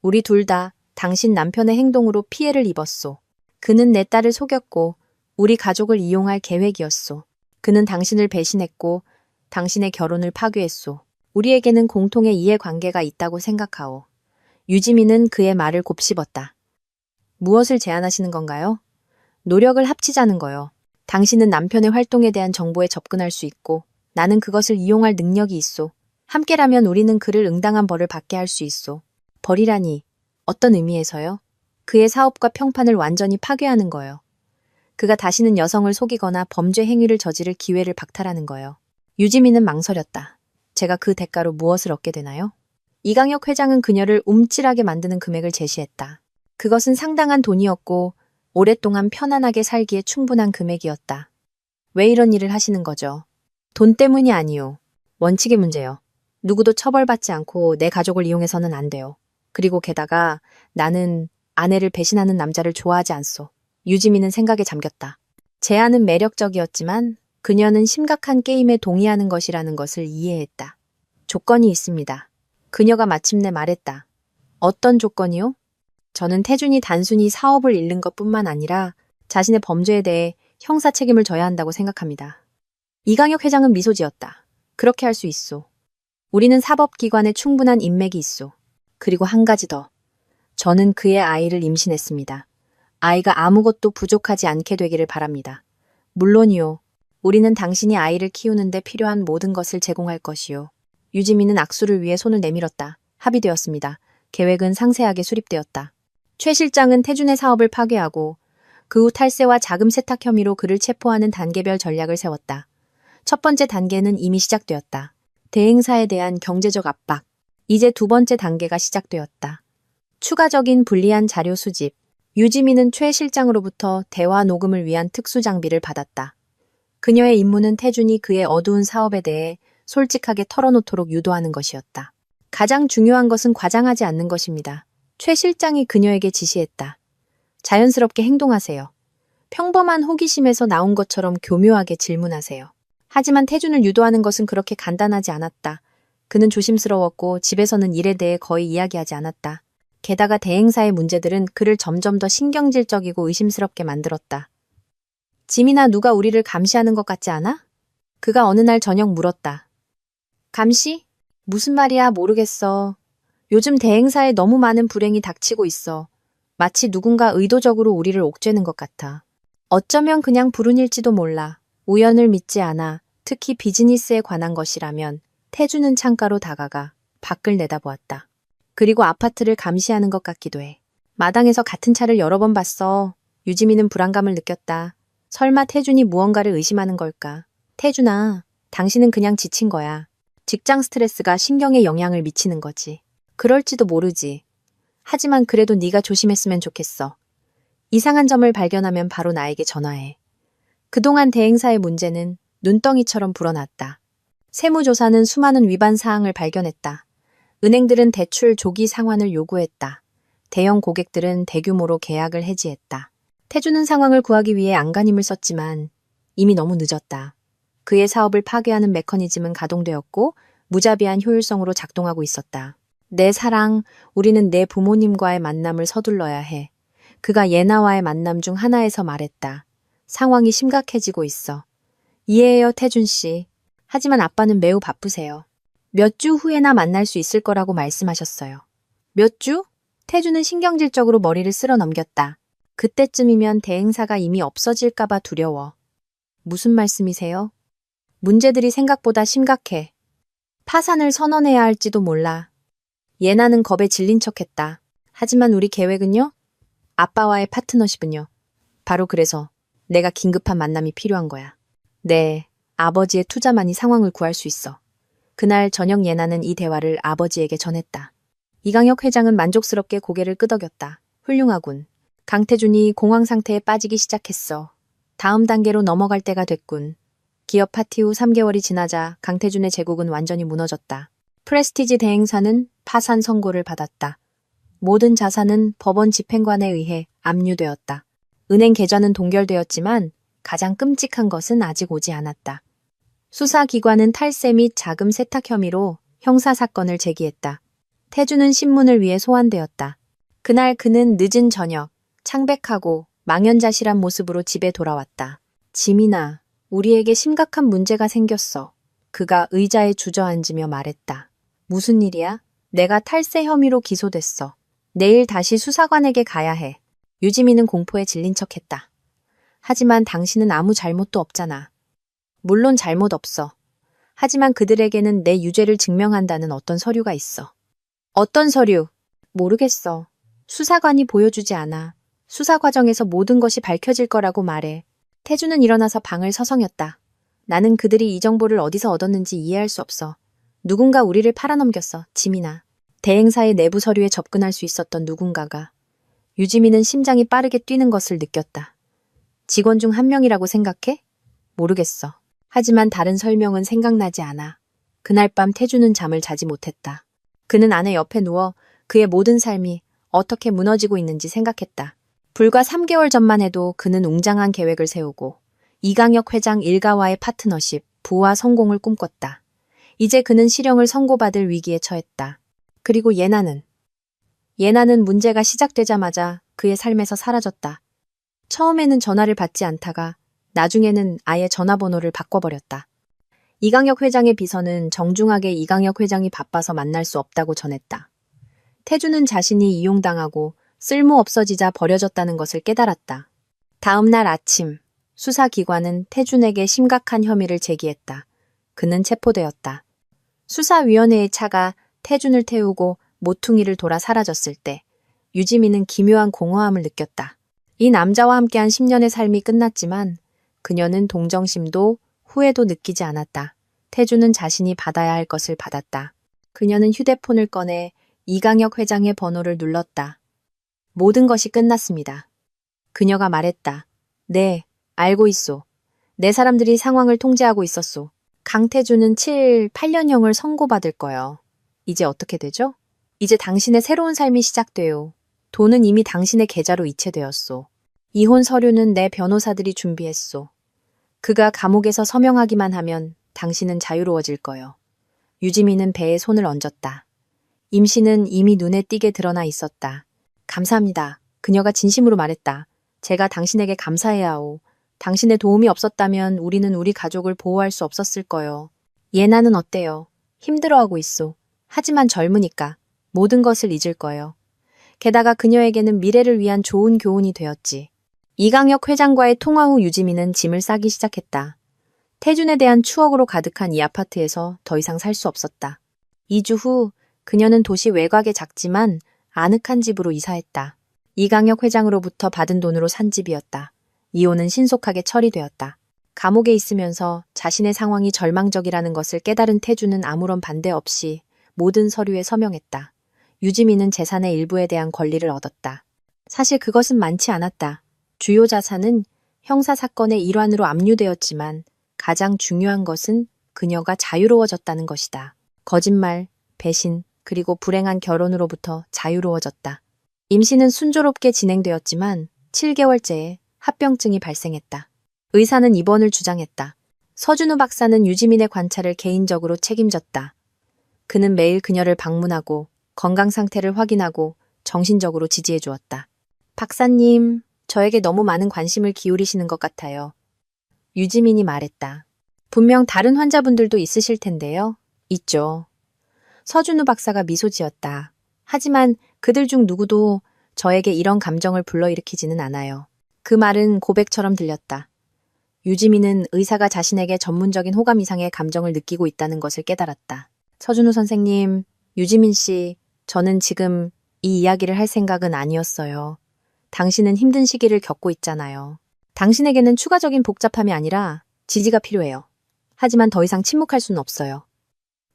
우리 둘 다 당신 남편의 행동으로 피해를 입었소. 그는 내 딸을 속였고 우리 가족을 이용할 계획이었소. 그는 당신을 배신했고 당신의 결혼을 파괴했소. 우리에게는 공통의 이해관계가 있다고 생각하오. 유지민은 그의 말을 곱씹었다. 무엇을 제안하시는 건가요? 노력을 합치자는 거요. 당신은 남편의 활동에 대한 정보에 접근할 수 있고 나는 그것을 이용할 능력이 있소. 함께라면 우리는 그를 응당한 벌을 받게 할 수 있소. 벌이라니 어떤 의미에서요? 그의 사업과 평판을 완전히 파괴하는 거요. 그가 다시는 여성을 속이거나 범죄 행위를 저지를 기회를 박탈하는 거요. 유지민은 망설였다. 제가 그 대가로 무엇을 얻게 되나요? 이강혁 회장은 그녀를 움찔하게 만드는 금액을 제시했다. 그것은 상당한 돈이었고 오랫동안 편안하게 살기에 충분한 금액이었다. 왜 이런 일을 하시는 거죠? 돈 때문이 아니요. 원칙의 문제요. 누구도 처벌받지 않고 내 가족을 이용해서는 안 돼요. 그리고 게다가 나는 아내를 배신하는 남자를 좋아하지 않소. 유지민은 생각에 잠겼다. 제안은 매력적이었지만 그녀는 심각한 게임에 동의하는 것이라는 것을 이해했다. 조건이 있습니다. 그녀가 마침내 말했다. 어떤 조건이요? 저는 태준이 단순히 사업을 잃는 것뿐만 아니라 자신의 범죄에 대해 형사 책임을 져야 한다고 생각합니다. 이강혁 회장은 미소 지었다. 그렇게 할 수 있소. 우리는 사법기관에 충분한 인맥이 있소. 그리고 한 가지 더. 저는 그의 아이를 임신했습니다. 아이가 아무것도 부족하지 않게 되기를 바랍니다. 물론이요. 우리는 당신이 아이를 키우는데 필요한 모든 것을 제공할 것이요. 유지민은 악수를 위해 손을 내밀었다. 합의되었습니다. 계획은 상세하게 수립되었다. 최 실장은 태준의 사업을 파괴하고 그 후 탈세와 자금 세탁 혐의로 그를 체포하는 단계별 전략을 세웠다. 첫 번째 단계는 이미 시작되었다. 대행사에 대한 경제적 압박. 이제 두 번째 단계가 시작되었다. 추가적인 불리한 자료 수집. 유지민은 최 실장으로부터 대화 녹음을 위한 특수 장비를 받았다. 그녀의 임무는 태준이 그의 어두운 사업에 대해 솔직하게 털어놓도록 유도하는 것이었다. 가장 중요한 것은 과장하지 않는 것입니다. 최 실장이 그녀에게 지시했다. 자연스럽게 행동하세요. 평범한 호기심에서 나온 것처럼 교묘하게 질문하세요. 하지만 태준을 유도하는 것은 그렇게 간단하지 않았다. 그는 조심스러웠고 집에서는 일에 대해 거의 이야기하지 않았다. 게다가 대행사의 문제들은 그를 점점 더 신경질적이고 의심스럽게 만들었다. 지민아, 누가 우리를 감시하는 것 같지 않아? 그가 어느 날 저녁 물었다. 감시? 무슨 말이야? 모르겠어. 요즘 대행사에 너무 많은 불행이 닥치고 있어. 마치 누군가 의도적으로 우리를 옥죄는 것 같아. 어쩌면 그냥 불운일지도 몰라. 우연을 믿지 않아. 특히 비즈니스에 관한 것이라면. 태주는 창가로 다가가 밖을 내다보았다. 그리고 아파트를 감시하는 것 같기도 해. 마당에서 같은 차를 여러 번 봤어. 유지민은 불안감을 느꼈다. 설마 태준이 무언가를 의심하는 걸까? 태준아, 당신은 그냥 지친 거야. 직장 스트레스가 신경에 영향을 미치는 거지. 그럴지도 모르지. 하지만 그래도 네가 조심했으면 좋겠어. 이상한 점을 발견하면 바로 나에게 전화해. 그동안 대행사의 문제는 눈덩이처럼 불어났다. 세무조사는 수많은 위반 사항을 발견했다. 은행들은 대출 조기 상환을 요구했다. 대형 고객들은 대규모로 계약을 해지했다. 태주는 상황을 구하기 위해 안간힘을 썼지만 이미 너무 늦었다. 그의 사업을 파괴하는 메커니즘은 가동되었고 무자비한 효율성으로 작동하고 있었다. 내 사랑, 우리는 내 부모님과의 만남을 서둘러야 해. 그가 예나와의 만남 중 하나에서 말했다. 상황이 심각해지고 있어. 이해해요, 태준 씨. 하지만 아빠는 매우 바쁘세요. 몇 주 후에나 만날 수 있을 거라고 말씀하셨어요. 몇 주? 태준은 신경질적으로 머리를 쓸어 넘겼다. 그때쯤이면 대행사가 이미 없어질까봐 두려워. 무슨 말씀이세요? 문제들이 생각보다 심각해. 파산을 선언해야 할지도 몰라. 예나는 겁에 질린 척했다. 하지만 우리 계획은요? 아빠와의 파트너십은요? 바로 그래서 내가 긴급한 만남이 필요한 거야. 네, 아버지의 투자만이 상황을 구할 수 있어. 그날 저녁 예나는 이 대화를 아버지에게 전했다. 이강혁 회장은 만족스럽게 고개를 끄덕였다. 훌륭하군. 강태준이 공황 상태에 빠지기 시작했어. 다음 단계로 넘어갈 때가 됐군. 기업 파티 후 3개월이 지나자 강태준의 제국은 완전히 무너졌다. 프레스티지 대행사는 파산 선고를 받았다. 모든 자산은 법원 집행관에 의해 압류되었다. 은행 계좌는 동결되었지만 가장 끔찍한 것은 아직 오지 않았다. 수사기관은 탈세 및 자금 세탁 혐의로 형사사건을 제기했다. 태주는 신문을 위해 소환되었다. 그날 그는 늦은 저녁, 창백하고 망연자실한 모습으로 집에 돌아왔다. 지민아, 우리에게 심각한 문제가 생겼어. 그가 의자에 주저앉으며 말했다. 무슨 일이야? 내가 탈세 혐의로 기소됐어. 내일 다시 수사관에게 가야 해. 유지민은 공포에 질린 척했다. 하지만 당신은 아무 잘못도 없잖아. 물론 잘못 없어. 하지만 그들에게는 내 유죄를 증명한다는 어떤 서류가 있어. 어떤 서류? 모르겠어. 수사관이 보여주지 않아. 수사 과정에서 모든 것이 밝혀질 거라고 말해. 태주는 일어나서 방을 서성였다. 나는 그들이 이 정보를 어디서 얻었는지 이해할 수 없어. 누군가 우리를 팔아넘겼어, 지민아. 대행사의 내부 서류에 접근할 수 있었던 누군가가. 유지민은 심장이 빠르게 뛰는 것을 느꼈다. 직원 중 한 명이라고 생각해? 모르겠어. 하지만 다른 설명은 생각나지 않아. 그날 밤 태주는 잠을 자지 못했다. 그는 아내 옆에 누워 그의 모든 삶이 어떻게 무너지고 있는지 생각했다. 불과 3개월 전만 해도 그는 웅장한 계획을 세우고 이강혁 회장 일가와의 파트너십, 부와 성공을 꿈꿨다. 이제 그는 실형을 선고받을 위기에 처했다. 그리고 예나는 문제가 시작되자마자 그의 삶에서 사라졌다. 처음에는 전화를 받지 않다가 나중에는 아예 전화번호를 바꿔버렸다. 이강혁 회장의 비서는 정중하게 이강혁 회장이 바빠서 만날 수 없다고 전했다. 태주는 자신이 이용당하고 쓸모없어지자 버려졌다는 것을 깨달았다. 다음 날 아침, 수사기관은 태준에게 심각한 혐의를 제기했다. 그는 체포되었다. 수사위원회의 차가 태준을 태우고 모퉁이를 돌아 사라졌을 때 유지민은 기묘한 공허함을 느꼈다. 이 남자와 함께한 10년의 삶이 끝났지만 그녀는 동정심도 후회도 느끼지 않았다. 태주는 자신이 받아야 할 것을 받았다. 그녀는 휴대폰을 꺼내 이강혁 회장의 번호를 눌렀다. 모든 것이 끝났습니다. 그녀가 말했다. 네, 알고 있소. 내 사람들이 상황을 통제하고 있었소. 강태주는 8년형을 선고받을 거요. 이제 어떻게 되죠? 이제 당신의 새로운 삶이 시작돼요. 돈은 이미 당신의 계좌로 이체되었소. 이혼 서류는 내 변호사들이 준비했소. 그가 감옥에서 서명하기만 하면 당신은 자유로워질 거요. 유지민은 배에 손을 얹었다. 임신은 이미 눈에 띄게 드러나 있었다. 감사합니다. 그녀가 진심으로 말했다. 제가 당신에게 감사해야 하오. 당신의 도움이 없었다면 우리는 우리 가족을 보호할 수 없었을 거요. 예나는 어때요? 힘들어하고 있소. 하지만 젊으니까 모든 것을 잊을 거요. 게다가 그녀에게는 미래를 위한 좋은 교훈이 되었지. 이강혁 회장과의 통화 후 유지민은 짐을 싸기 시작했다. 태준에 대한 추억으로 가득한 이 아파트에서 더 이상 살 수 없었다. 2주 후 그녀는 도시 외곽의 작지만 아늑한 집으로 이사했다. 이강혁 회장으로부터 받은 돈으로 산 집이었다. 이혼은 신속하게 처리되었다. 감옥에 있으면서 자신의 상황이 절망적이라는 것을 깨달은 태주는 아무런 반대 없이 모든 서류에 서명했다. 유지민은 재산의 일부에 대한 권리를 얻었다. 사실 그것은 많지 않았다. 주요 자산은 형사사건의 일환으로 압류되었지만 가장 중요한 것은 그녀가 자유로워졌다는 것이다. 거짓말, 배신, 그리고 불행한 결혼으로부터 자유로워졌다. 임신은 순조롭게 진행되었지만 7개월째에 합병증이 발생했다. 의사는 입원을 주장했다. 서준우 박사는 유지민의 관찰을 개인적으로 책임졌다. 그는 매일 그녀를 방문하고 건강 상태를 확인하고 정신적으로 지지해 주었다. 박사님, 저에게 너무 많은 관심을 기울이시는 것 같아요. 유지민이 말했다. 분명 다른 환자분들도 있으실 텐데요. 있죠. 서준우 박사가 미소 지었다. 하지만 그들 중 누구도 저에게 이런 감정을 불러일으키지는 않아요. 그 말은 고백처럼 들렸다. 유지민은 의사가 자신에게 전문적인 호감 이상의 감정을 느끼고 있다는 것을 깨달았다. 서준우 선생님, 유지민 씨, 저는 지금 이 이야기를 할 생각은 아니었어요. 당신은 힘든 시기를 겪고 있잖아요. 당신에게는 추가적인 복잡함이 아니라 지지가 필요해요. 하지만 더 이상 침묵할 수는 없어요.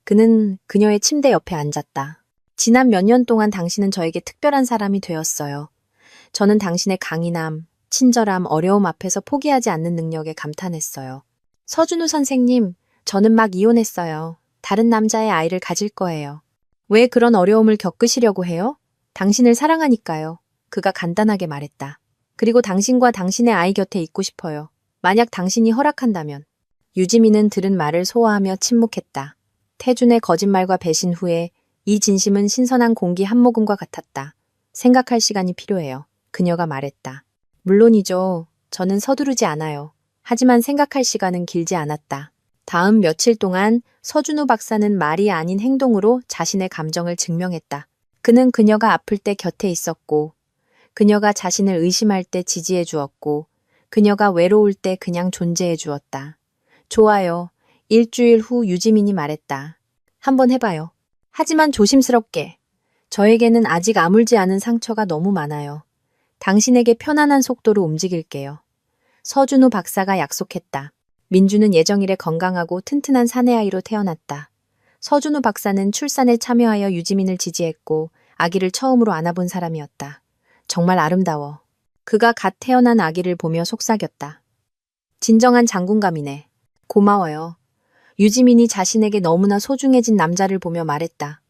그는 그녀의 침대 옆에 앉았다. 지난 몇 년 동안 당신은 저에게 특별한 사람이 되었어요. 저는 당신의 강인함, 친절함, 어려움 앞에서 포기하지 않는 능력에 감탄했어요. 서준우 선생님, 저는 막 이혼했어요. 다른 남자의 아이를 가질 거예요. 왜 그런 어려움을 겪으시려고 해요? 당신을 사랑하니까요. 그가 간단하게 말했다. 그리고 당신과 당신의 아이 곁에 있고 싶어요. 만약 당신이 허락한다면. 유지민은 들은 말을 소화하며 침묵했다. 태준의 거짓말과 배신 후에 이 진심은 신선한 공기 한 모금과 같았다. 생각할 시간이 필요해요. 그녀가 말했다. 물론이죠. 저는 서두르지 않아요. 하지만 생각할 시간은 길지 않았다. 다음 며칠 동안 서준우 박사는 말이 아닌 행동으로 자신의 감정을 증명했다. 그는 그녀가 아플 때 곁에 있었고, 그녀가 자신을 의심할 때 지지해 주었고, 그녀가 외로울 때 그냥 존재해 주었다. 좋아요. 일주일 후 유지민이 말했다. 한번 해봐요. 하지만 조심스럽게. 저에게는 아직 아물지 않은 상처가 너무 많아요. 당신에게 편안한 속도로 움직일게요. 서준우 박사가 약속했다. 민주는 예정일에 건강하고 튼튼한 사내아이로 태어났다. 서준우 박사는 출산에 참여하여 유지민을 지지했고 아기를 처음으로 안아본 사람이었다. 정말 아름다워. 그가 갓 태어난 아기를 보며 속삭였다. 진정한 장군감이네. 고마워요. 유지민이 자신에게 너무나 소중해진 남자를 보며 말했다.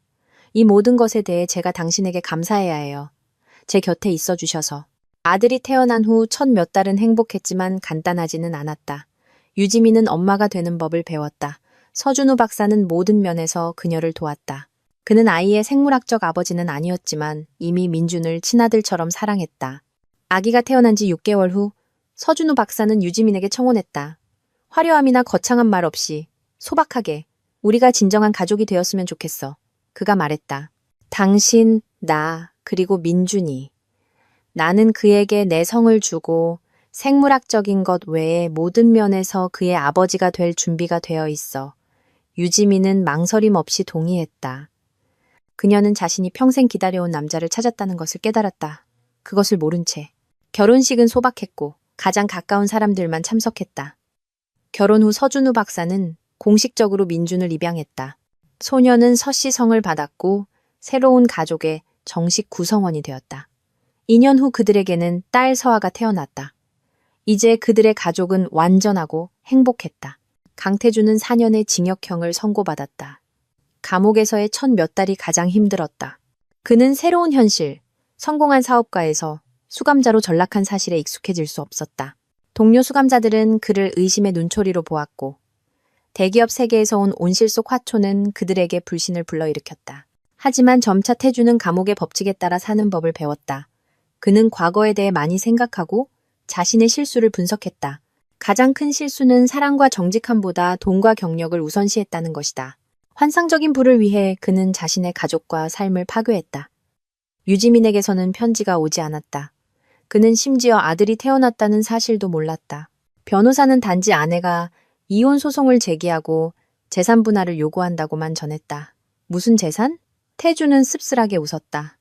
이 모든 것에 대해 제가 당신에게 감사해야 해요. 제 곁에 있어 주셔서. 아들이 태어난 후 첫 몇 달은 행복했지만 간단하지는 않았다. 유지민은 엄마가 되는 법을 배웠다. 서준우 박사는 모든 면에서 그녀를 도왔다. 그는 아이의 생물학적 아버지는 아니었지만 이미 민준을 친아들처럼 사랑했다. 아기가 태어난 지 6개월 후 서준우 박사는 유지민에게 청혼했다. 화려함이나 거창한 말 없이 소박하게 우리가 진정한 가족이 되었으면 좋겠어. 그가 말했다. 당신, 나, 그리고 민준이. 나는 그에게 내 성을 주고 생물학적인 것 외에 모든 면에서 그의 아버지가 될 준비가 되어 있어. 유지민은 망설임 없이 동의했다. 그녀는 자신이 평생 기다려온 남자를 찾았다는 것을 깨달았다. 그것을 모른 채. 결혼식은 소박했고 가장 가까운 사람들만 참석했다. 결혼 후 서준우 박사는 공식적으로 민준을 입양했다. 소녀는 서씨성을 받았고 새로운 가족의 정식 구성원이 되었다. 2년 후 그들에게는 딸 서아가 태어났다. 이제 그들의 가족은 완전하고 행복했다. 강태주는 4년의 징역형을 선고받았다. 감옥에서의 첫 몇 달이 가장 힘들었다. 그는 새로운 현실, 성공한 사업가에서 수감자로 전락한 사실에 익숙해질 수 없었다. 동료 수감자들은 그를 의심의 눈초리로 보았고 대기업 세계에서 온 온실 속 화초는 그들에게 불신을 불러일으켰다. 하지만 점차 태주는 감옥의 법칙에 따라 사는 법을 배웠다. 그는 과거에 대해 많이 생각하고 자신의 실수를 분석했다. 가장 큰 실수는 사랑과 정직함보다 돈과 경력을 우선시했다는 것이다. 환상적인 부를 위해 그는 자신의 가족과 삶을 파괴했다. 유지민에게서는 편지가 오지 않았다. 그는 심지어 아들이 태어났다는 사실도 몰랐다. 변호사는 단지 아내가 이혼 소송을 제기하고 재산 분할을 요구한다고만 전했다. 무슨 재산? 태주는 씁쓸하게 웃었다.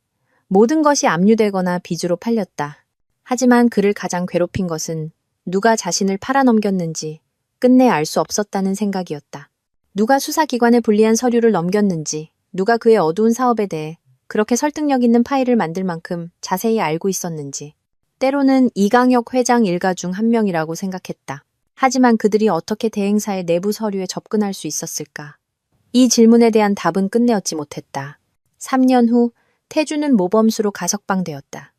모든 것이 압류되거나 빚으로 팔렸다. 하지만 그를 가장 괴롭힌 것은 누가 자신을 팔아넘겼는지 끝내 알 수 없었다는 생각이었다. 누가 수사기관에 불리한 서류를 넘겼는지, 누가 그의 어두운 사업에 대해 그렇게 설득력 있는 파일을 만들 만큼 자세히 알고 있었는지. 때로는 이강혁 회장 일가 중 한 명이라고 생각했다. 하지만 그들이 어떻게 대행사의 내부 서류에 접근할 수 있었을까? 이 질문에 대한 답은 끝내 얻지 못했다. 3년 후 태주는 모범수로 가석방되었다.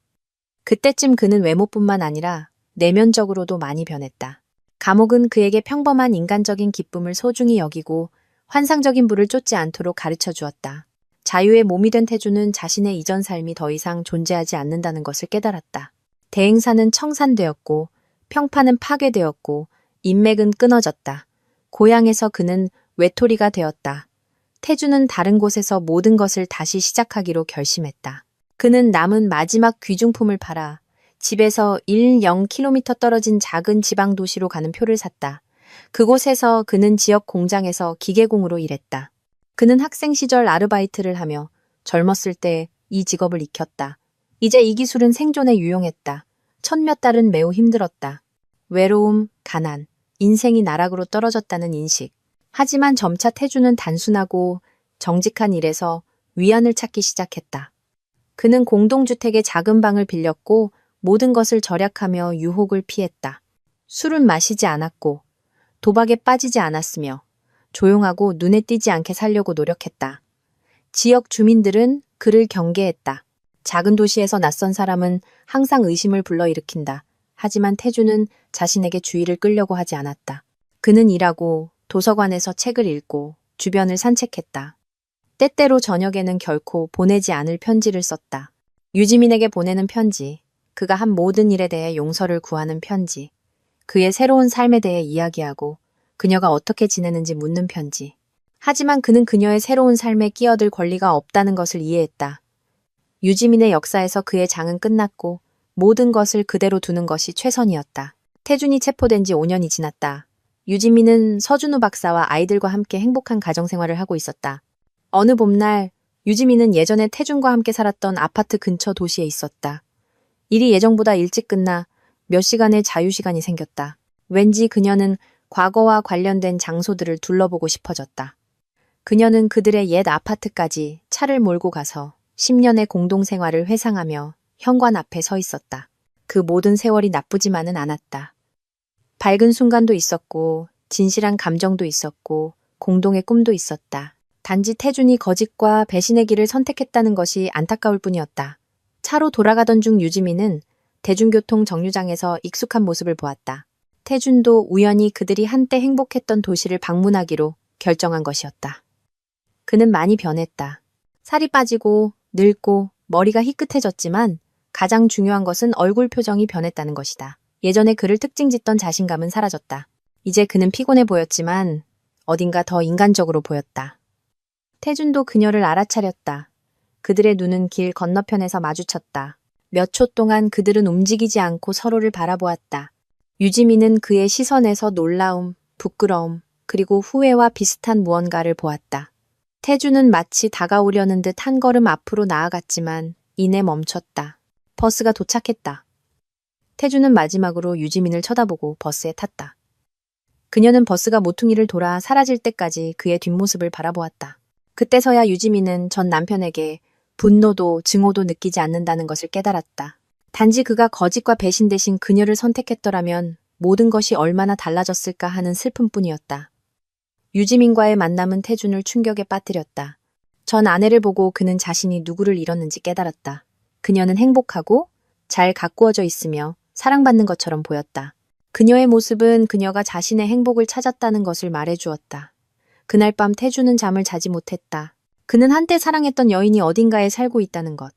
그때쯤 그는 외모뿐만 아니라 내면적으로도 많이 변했다. 감옥은 그에게 평범한 인간적인 기쁨을 소중히 여기고 환상적인 부를 쫓지 않도록 가르쳐 주었다. 자유의 몸이 된 태주는 자신의 이전 삶이 더 이상 존재하지 않는다는 것을 깨달았다. 대행사는 청산되었고 평판은 파괴되었고 인맥은 끊어졌다. 고향에서 그는 외톨이가 되었다. 태주는 다른 곳에서 모든 것을 다시 시작하기로 결심했다. 그는 남은 마지막 귀중품을 팔아 집에서 0km 떨어진 작은 지방 도시로 가는 표를 샀다. 그곳에서 그는 지역 공장에서 기계공으로 일했다. 그는 학생 시절 아르바이트를 하며 젊었을 때 이 직업을 익혔다. 이제 이 기술은 생존에 유용했다. 첫 달은 매우 힘들었다. 외로움, 가난, 인생이 나락으로 떨어졌다는 인식. 하지만 점차 태주는 단순하고 정직한 일에서 위안을 찾기 시작했다. 그는 공동주택의 작은 방을 빌렸고 모든 것을 절약하며 유혹을 피했다. 술은 마시지 않았고 도박에 빠지지 않았으며 조용하고 눈에 띄지 않게 살려고 노력했다. 지역 주민들은 그를 경계했다. 작은 도시에서 낯선 사람은 항상 의심을 불러일으킨다. 하지만 태주는 자신에게 주의를 끌려고 하지 않았다. 그는 일하고 도서관에서 책을 읽고 주변을 산책했다. 때때로 저녁에는 결코 보내지 않을 편지를 썼다. 유지민에게 보내는 편지, 그가 한 모든 일에 대해 용서를 구하는 편지, 그의 새로운 삶에 대해 이야기하고 그녀가 어떻게 지내는지 묻는 편지. 하지만 그는 그녀의 새로운 삶에 끼어들 권리가 없다는 것을 이해했다. 유지민의 역사에서 그의 장은 끝났고 모든 것을 그대로 두는 것이 최선이었다. 태준이 체포된 지 5년이 지났다. 유지민은 서준우 박사와 아이들과 함께 행복한 가정생활을 하고 있었다. 어느 봄날 유지민은 예전에 태준과 함께 살았던 아파트 근처 도시에 있었다. 일이 예정보다 일찍 끝나 몇 시간의 자유시간이 생겼다. 왠지 그녀는 과거와 관련된 장소들을 둘러보고 싶어졌다. 그녀는 그들의 옛 아파트까지 차를 몰고 가서 10년의 공동생활을 회상하며 현관 앞에 서 있었다. 그 모든 세월이 나쁘지만은 않았다. 밝은 순간도 있었고 진실한 감정도 있었고 공동의 꿈도 있었다. 단지 태준이 거짓과 배신의 길을 선택했다는 것이 안타까울 뿐이었다. 차로 돌아가던 중 유지민은 대중교통 정류장에서 익숙한 모습을 보았다. 태준도 우연히 그들이 한때 행복했던 도시를 방문하기로 결정한 것이었다. 그는 많이 변했다. 살이 빠지고 늙고 머리가 희끗해졌지만 가장 중요한 것은 얼굴 표정이 변했다는 것이다. 예전에 그를 특징짓던 자신감은 사라졌다. 이제 그는 피곤해 보였지만 어딘가 더 인간적으로 보였다. 태준도 그녀를 알아차렸다. 그들의 눈은 길 건너편에서 마주쳤다. 몇 초 동안 그들은 움직이지 않고 서로를 바라보았다. 유지민은 그의 시선에서 놀라움, 부끄러움, 그리고 후회와 비슷한 무언가를 보았다. 태준은 마치 다가오려는 듯 한 걸음 앞으로 나아갔지만 이내 멈췄다. 버스가 도착했다. 태준은 마지막으로 유지민을 쳐다보고 버스에 탔다. 그녀는 버스가 모퉁이를 돌아 사라질 때까지 그의 뒷모습을 바라보았다. 그때서야 유지민은 전 남편에게 분노도 증오도 느끼지 않는다는 것을 깨달았다. 단지 그가 거짓과 배신 대신 그녀를 선택했더라면 모든 것이 얼마나 달라졌을까 하는 슬픔뿐이었다. 유지민과의 만남은 태준을 충격에 빠뜨렸다. 전 아내를 보고 그는 자신이 누구를 잃었는지 깨달았다. 그녀는 행복하고 잘 가꾸어져 있으며 사랑받는 것처럼 보였다. 그녀의 모습은 그녀가 자신의 행복을 찾았다는 것을 말해주었다. 그날 밤 태준은 잠을 자지 못했다. 그는 한때 사랑했던 여인이 어딘가에 살고 있다는 것.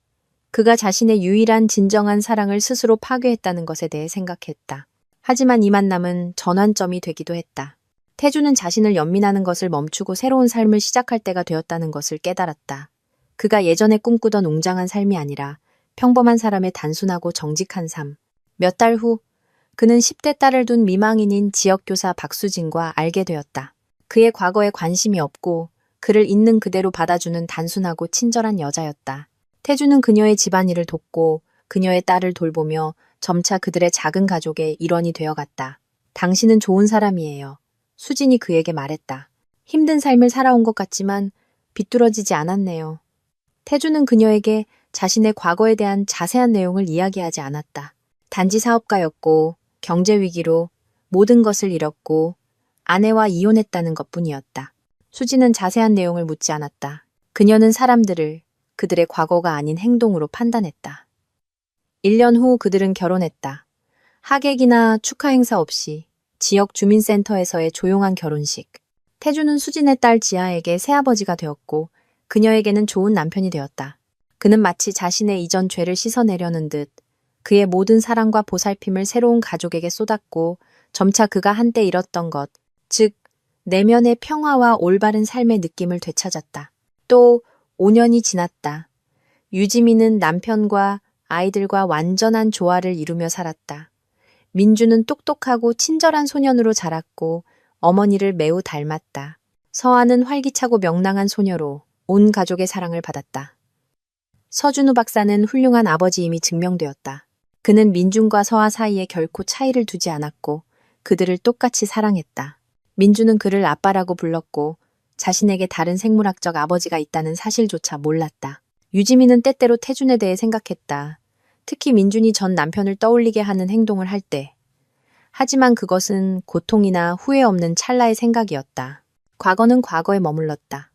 그가 자신의 유일한 진정한 사랑을 스스로 파괴했다는 것에 대해 생각했다. 하지만 이 만남은 전환점이 되기도 했다. 태준은 자신을 연민하는 것을 멈추고 새로운 삶을 시작할 때가 되었다는 것을 깨달았다. 그가 예전에 꿈꾸던 웅장한 삶이 아니라 평범한 사람의 단순하고 정직한 삶. 몇 달 후, 그는 10대 딸을 둔 미망인인 지역교사 박수진과 알게 되었다. 그의 과거에 관심이 없고 그를 있는 그대로 받아주는 단순하고 친절한 여자였다. 태준은 그녀의 집안일을 돕고 그녀의 딸을 돌보며 점차 그들의 작은 가족의 일원이 되어갔다. 당신은 좋은 사람이에요. 수진이 그에게 말했다. 힘든 삶을 살아온 것 같지만 비뚤어지지 않았네요. 태주는 그녀에게 자신의 과거에 대한 자세한 내용을 이야기하지 않았다. 단지 사업가였고 경제 위기로 모든 것을 잃었고 아내와 이혼했다는 것뿐이었다. 수지는 자세한 내용을 묻지 않았다. 그녀는 사람들을 그들의 과거가 아닌 행동으로 판단했다. 1년 후 그들은 결혼했다. 하객이나 축하 행사 없이 지역 주민센터에서의 조용한 결혼식. 태주는 수진의 딸 지아에게 새아버지가 되었고 그녀에게는 좋은 남편이 되었다. 그는 마치 자신의 이전 죄를 씻어내려는 듯 그의 모든 사랑과 보살핌을 새로운 가족에게 쏟았고 점차 그가 한때 잃었던 것, 즉 내면의 평화와 올바른 삶의 느낌을 되찾았다. 또 5년이 지났다. 유지민은 남편과 아이들과 완전한 조화를 이루며 살았다. 민주는 똑똑하고 친절한 소년으로 자랐고 어머니를 매우 닮았다. 서아는 활기차고 명랑한 소녀로 온 가족의 사랑을 받았다. 서준우 박사는 훌륭한 아버지임이 증명되었다. 그는 민준과 서아 사이에 결코 차이를 두지 않았고 그들을 똑같이 사랑했다. 민주는 그를 아빠라고 불렀고 자신에게 다른 생물학적 아버지가 있다는 사실조차 몰랐다. 유지민은 때때로 태준에 대해 생각했다. 특히 민준이 전 남편을 떠올리게 하는 행동을 할 때. 하지만 그것은 고통이나 후회 없는 찰나의 생각이었다. 과거는 과거에 머물렀다.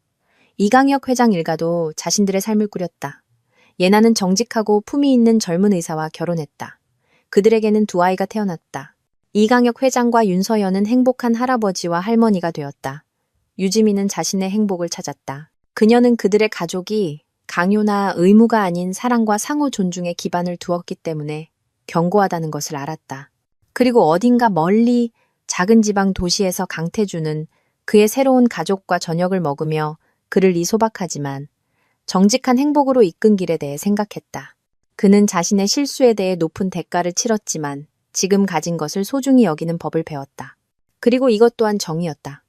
이강혁 회장 일가도 자신들의 삶을 꾸렸다. 예나는 정직하고 품위 있는 젊은 의사와 결혼했다. 그들에게는 두 아이가 태어났다. 이강혁 회장과 윤서연은 행복한 할아버지와 할머니가 되었다. 유지민은 자신의 행복을 찾았다. 그녀는 그들의 가족이 강요나 의무가 아닌 사랑과 상호 존중에 기반을 두었기 때문에 견고하다는 것을 알았다. 그리고 어딘가 멀리 작은 지방 도시에서 강태주는 그의 새로운 가족과 저녁을 먹으며 그를 이소박하지만 정직한 행복으로 이끈 길에 대해 생각했다. 그는 자신의 실수에 대해 높은 대가를 치렀지만 지금 가진 것을 소중히 여기는 법을 배웠다. 그리고 이것 또한 정의였다.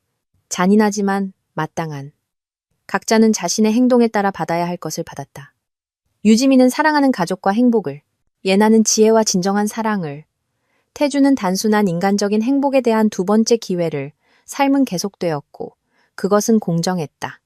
잔인하지만 마땅한. 각자는 자신의 행동에 따라 받아야 할 것을 받았다. 유지민은 사랑하는 가족과 행복을, 예나는 지혜와 진정한 사랑을, 태주는 단순한 인간적인 행복에 대한 두 번째 기회를, 삶은 계속되었고 그것은 공정했다.